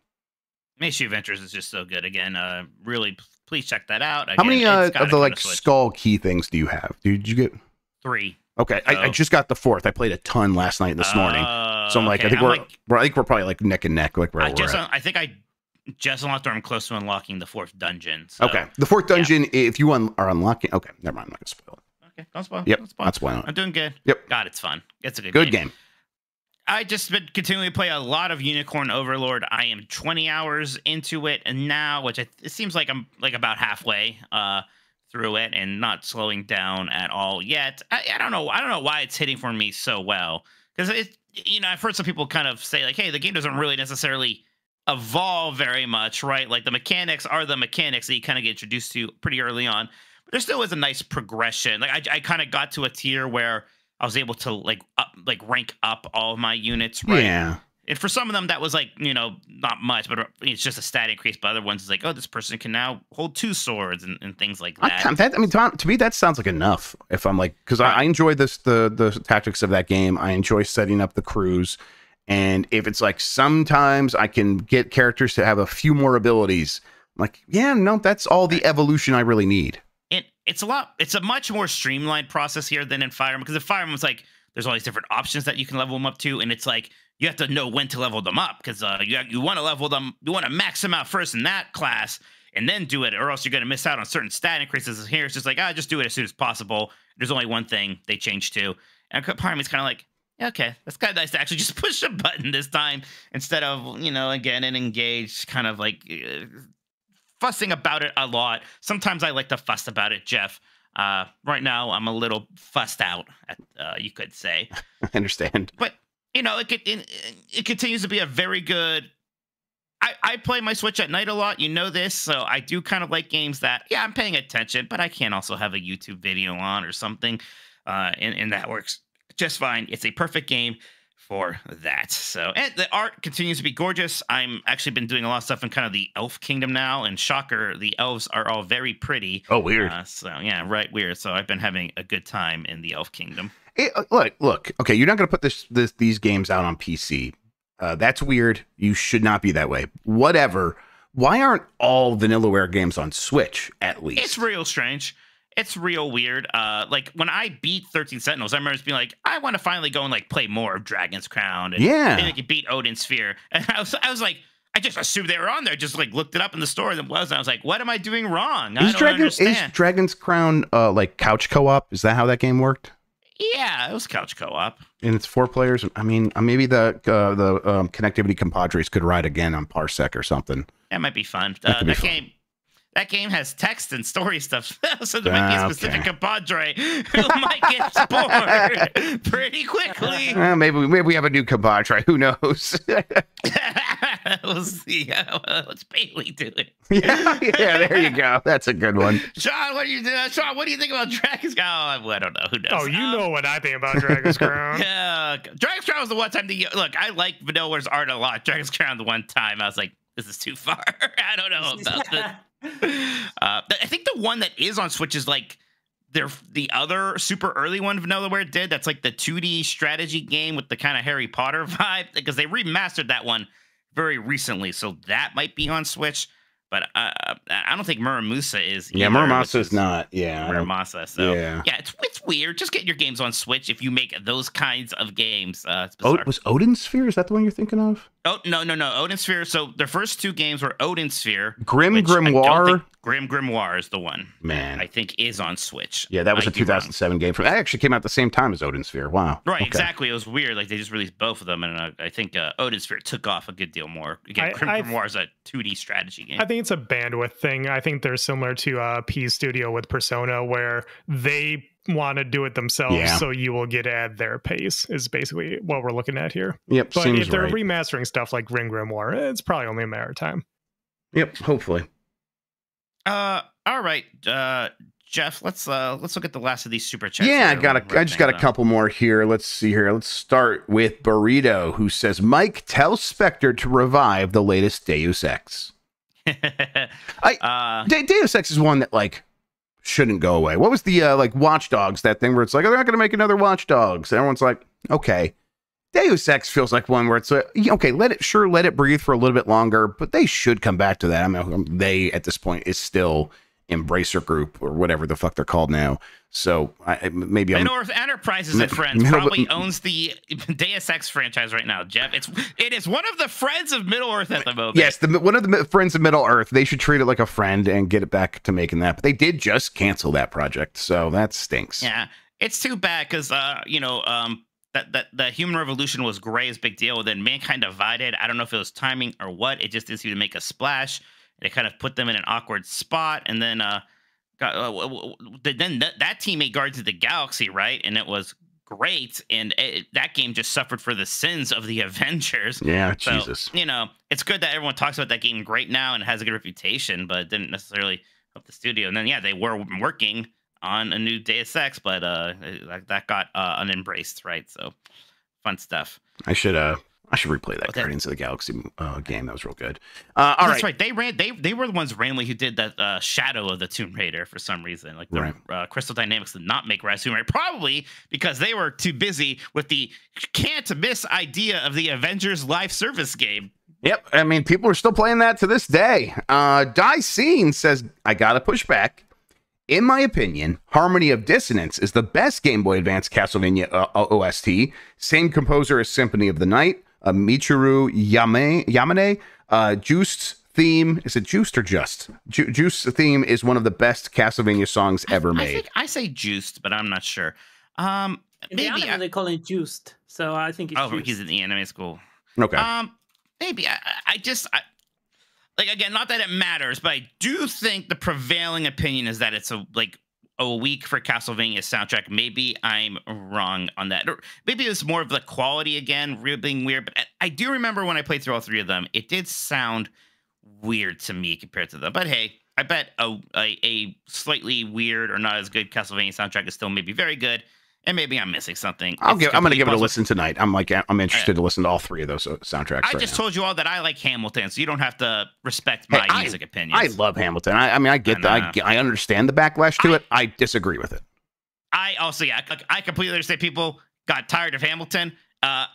Mini Shoot Adventures is just so good. Again, really, please check that out. Again, How many it's gotta of the come like to Switch. skull key things do you have? Did you get? 3. Okay, I Oh. just got the 4th. I played a ton last night and this morning, so I'm like, okay. I think I'm I think we're probably like neck and neck, like where I we're just, at. I think I just unlocked or I'm close to unlocking the 4th dungeon. So. Okay, the 4th dungeon. If you are unlocking, okay, never mind. I'm not gonna spoil it. Okay, don't spoil. Yep, don't spoil. not spoiling it. I'm doing good. Yep. God, it's fun. It's a Good game. I just been continuing to play a lot of Unicorn Overlord. I am 20 hours into it, and now, it seems like I'm like about halfway through it, and not slowing down at all yet. I don't know. I don't know why it's hitting for me so well, because I've heard some people kind of say like, hey, the game doesn't really necessarily evolve very much, right? Like the mechanics are the mechanics that you kind of get introduced to pretty early on, but there still is a nice progression. Like I kind of got to a tier where I was able to rank up all of my units, right? Yeah. And for some of them, that was like, not much, but it's just a stat increase. But other ones, it's like, oh, this person can now hold 2 swords and things like that. To me, that sounds like enough. If I'm like, because I enjoy the tactics of that game. I enjoy setting up the crews, and if it's like sometimes I can get characters to have a few more abilities, I'm like, yeah, no, that's all the evolution I really need. It's a much more streamlined process here than in Fire Emblem, because in Fire Emblem, it's like there's all these different options that you can level them up to, and it's like you have to know when to level them up, because you want to level them, you want to max them out first in that class, and then do it, or else you're going to miss out on certain stat increases. Here, it's just like, just do it as soon as possible. There's only one thing they change to, and part of me is kind of like, yeah, okay, that's kind of nice to actually just push a button this time instead of again and engage, kind of like. Fussing about it a lot. Sometimes I like to fuss about it, Jeff. Right now, I'm a little fussed out, you could say. I understand. But you know, it continues to be a very good. I play my Switch at night a lot. You know this, so I do kind of like games that, yeah, I'm paying attention, but I can also have a YouTube video on or something, and that works just fine. It's a perfect game for that. So, and the art continues to be gorgeous. I'm actually been doing a lot of stuff in kind of the Elf Kingdom now, and shocker, the elves are all very pretty. Oh, weird. So yeah, right, weird. So I've been having a good time in the Elf Kingdom. Look. Okay, you're not going to put these games out on PC. That's weird. You should not be that way. Whatever. Why aren't all Vanillaware games on Switch, at least? It's real strange. It's real weird. Like, when I beat 13 Sentinels, I remember just being like, I want to finally go and, like, play more of Dragon's Crown. And maybe I could beat Odin's Sphere. And I was like, I just assumed they were on there. Just, like, looked it up in the store, and it was. And I was like, what am I doing wrong? I don't understand. Is Dragon's Crown, like, couch co-op? Is that how that game worked? Yeah, it was couch co-op. And it's 4 players. I mean, maybe the connectivity compadres could ride again on Parsec or something. That might be fun. That game has text and story stuff, so there might be a specific compadre who might get bored pretty quickly. Maybe we have a new compadre. Who knows? We'll see. Let's Bailey do it. Yeah, there you go. That's a good one. Sean, what do you think about Dragon's Crown? Oh, I don't know. Who knows? Oh, you know what I think about Dragon's Crown. Yeah, Dragon's Crown was the one time. Look, I like Vanillaware's art a lot. Dragon's Crown, the one time I was like, this is too far. I don't know about this. I think the one that is on Switch is like the other super early one Vanillaware did. That's like the 2D strategy game with the kind of Harry Potter vibe, because they remastered that one very recently, so that might be on Switch. But I don't think Muramasa is. Yeah, Muramasa is not. Yeah, Muramasa. So yeah, it's weird. Just get your games on Switch if you make those kinds of games. Was Odin's Sphere? Is that the one you're thinking of? Oh no, Odin's Sphere. So their first 2 games were Odin's Sphere. Grim Grimoire. Grim Grimoire is the one. Man, I think is on Switch. Yeah, that was a 2007 game. That actually came out at the same time as Odin's Sphere. Wow. Right, exactly. It was weird. Like, they just released both of them, and I think Odin's Sphere took off a good deal more. Again, Grim Grimoire is a 2D strategy game. I think it's a bandwidth thing. I think they're similar to P Studio with Persona, where they want to do it themselves, so you will get at their pace, is basically what we're looking at here. Yep. But if they're remastering stuff like Grim Grimoire, it's probably only a matter of time. Yep, hopefully. All right, Jeff, let's look at the last of these super chats. Yeah, I just got a couple more here. Let's see here. Let's start with Burrito, who says, Mike, tell Spectre to revive the latest Deus Ex. Deus Ex is one that, like, shouldn't go away. What was the like Watch Dogs, that thing where it's like, they're not going to make another Watch Dogs? And everyone's like, okay. Deus Ex feels like one where it's okay, let it breathe for a little bit longer, but they should come back to that. I mean, they at this point is still Embracer Group or whatever the fuck they're called now. So maybe Middle-earth Enterprises and Friends probably owns the Deus Ex franchise right now, Jeff. It is one of the friends of Middle-earth at the moment. Yes, one of the friends of Middle-earth. They should treat it like a friend and get it back to making that. But they did just cancel that project, so that stinks. Yeah, it's too bad because that the Human Revolution was great, as big deal. Then Mankind Divided, I don't know if it was timing or what. It just didn't seem to make a splash. It kind of put them in an awkward spot, and then that team made Guardians of the Galaxy, right? And it was great, and that game just suffered for the sins of the Avengers. Yeah, so, Jesus. It's good that everyone talks about that game great now and has a good reputation, but it didn't necessarily help the studio. And then, yeah, they were working on a new Deus Ex, but that got unembraced, right? So, fun stuff. I should replay that Guardians of the Galaxy game. That was real good. That's right. They were the ones randomly who did that Shadow of the Tomb Raider for some reason. Like Crystal Dynamics did not make Rise of Tomb Raider, probably because they were too busy with the can't miss idea of the Avengers live service game. Yep. I mean, people are still playing that to this day. Dicene says, I gotta push back. In my opinion, Harmony of Dissonance is the best Game Boy Advance Castlevania OST. Same composer as Symphony of the Night. Michiru Yamane. Juiced theme. Is it Juiced or Just? Juiced theme is one of the best Castlevania songs ever made. I say Juiced, but I'm not sure. In the anime, they call it Juiced. So I think it's Juiced. He's in the anime school. Okay. Maybe. Like, again, not that it matters, but I do think the prevailing opinion is that it's a a weak for Castlevania's soundtrack. Maybe I'm wrong on that. Or maybe it's more of the quality again, being weird. But I do remember when I played through all three of them, it did sound weird to me compared to them. But hey, I bet a slightly weird or not as good Castlevania soundtrack is still maybe very good. And maybe I'm missing something. I'm going to give it a listen tonight. I'm interested to listen to all three of those soundtracks. I just told you all that I like Hamilton, so you don't have to respect my music opinions. I love Hamilton. I mean, I get that. I understand the backlash to it. I disagree with it. I also, I completely understand people got tired of Hamilton,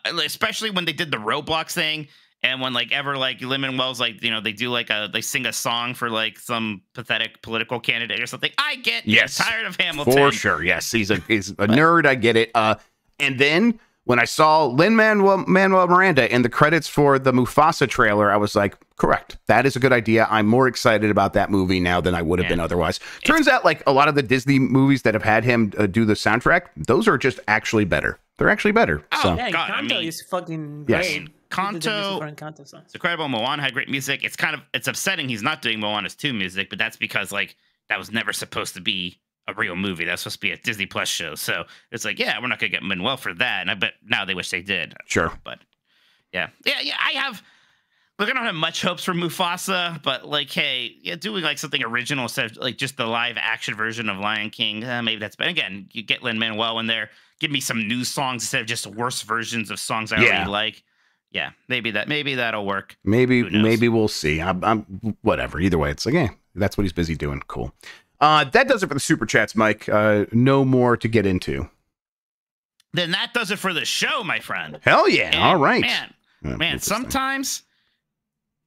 especially when they did the Roblox thing. And when Lin-Manuel's they do they sing a song for some pathetic political candidate or something. I get tired of Hamilton. For sure. Yes. He's a nerd. I get it. And then when I saw Lin-Manuel Miranda in the credits for the Mufasa trailer, I was like, correct. That is a good idea. I'm more excited about that movie now than I would have been otherwise. Turns out a lot of the Disney movies that have had him do the soundtrack, those are just actually better. They're actually better. Oh, so. yeah, Kanto is fucking great. Yes. Kanto, it's incredible. Moana had great music. It's upsetting he's not doing Moana's 2 music, but that's because that was never supposed to be a real movie. That's supposed to be a Disney Plus show. So it's we're not gonna get Manuel for that. And I bet now they wish they did. Sure, but yeah. I don't have much hopes for Mufasa, but doing something original instead of just the live action version of Lion King. Maybe that's better. Again, you get Lin-Manuel in there. Give me some new songs instead of just worse versions of songs I already like. Yeah, maybe that'll work. Maybe we'll see. I'm whatever. Either way, it's that's what he's busy doing. Cool. That does it for the super chats, Mike. No more to get into. Then that does it for the show, my friend. Hell yeah! And all right, man. Sometimes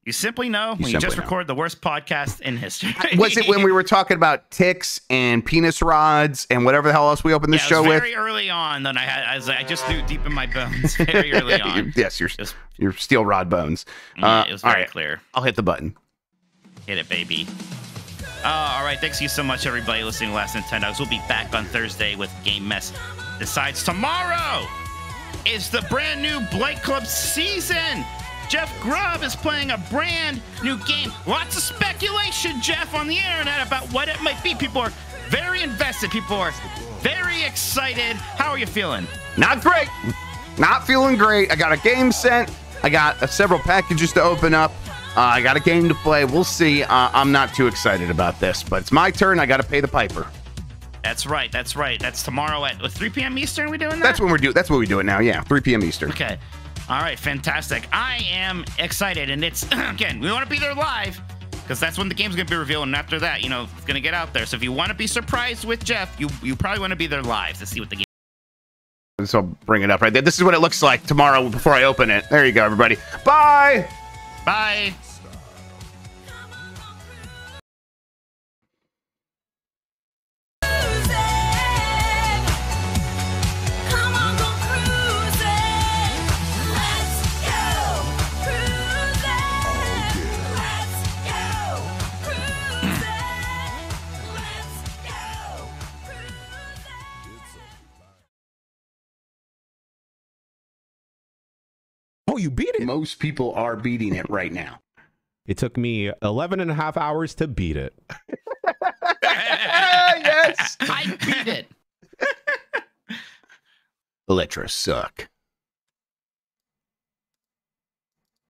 you simply know when you just record the worst podcast in history. Was it when we were talking about ticks and penis rods and whatever the hell else we opened the show with? Very early on, then I just knew deep in my bones. Very early on. Yes, your steel rod bones. It was very clear. I'll hit the button. Hit it, baby. All right. Thanks you so much, everybody, listening to Last Nintendogs. We'll be back on Thursday with Game Mess Decides. Tomorrow is the brand new Blight Club season. Jeff Grubb is playing a brand new game. Lots of speculation, Jeff, on the internet about what it might be. People are very invested. People are very excited. How are you feeling? Not great. Not feeling great. I got a game sent. I got several packages to open up. I got a game to play. We'll see. I'm not too excited about this, but it's my turn. I got to pay the piper. That's right. That's tomorrow at 3 p.m. Eastern. We doing that? That's when we do it now. Yeah, 3 p.m. Eastern. Okay. All right, fantastic. I am excited, and it's, again, we want to be there live, because that's when the game's going to be revealed, and after that, it's going to get out there. So if you want to be surprised with Jeff, you probably want to be there live to see what the game is. So I'll bring it up right there. This is what it looks like tomorrow before I open it. There you go, everybody. Bye! Bye! You beat it. Most people are beating it right now. It took me 11 and a half hours to beat it. Yes, I beat it. Electro suck.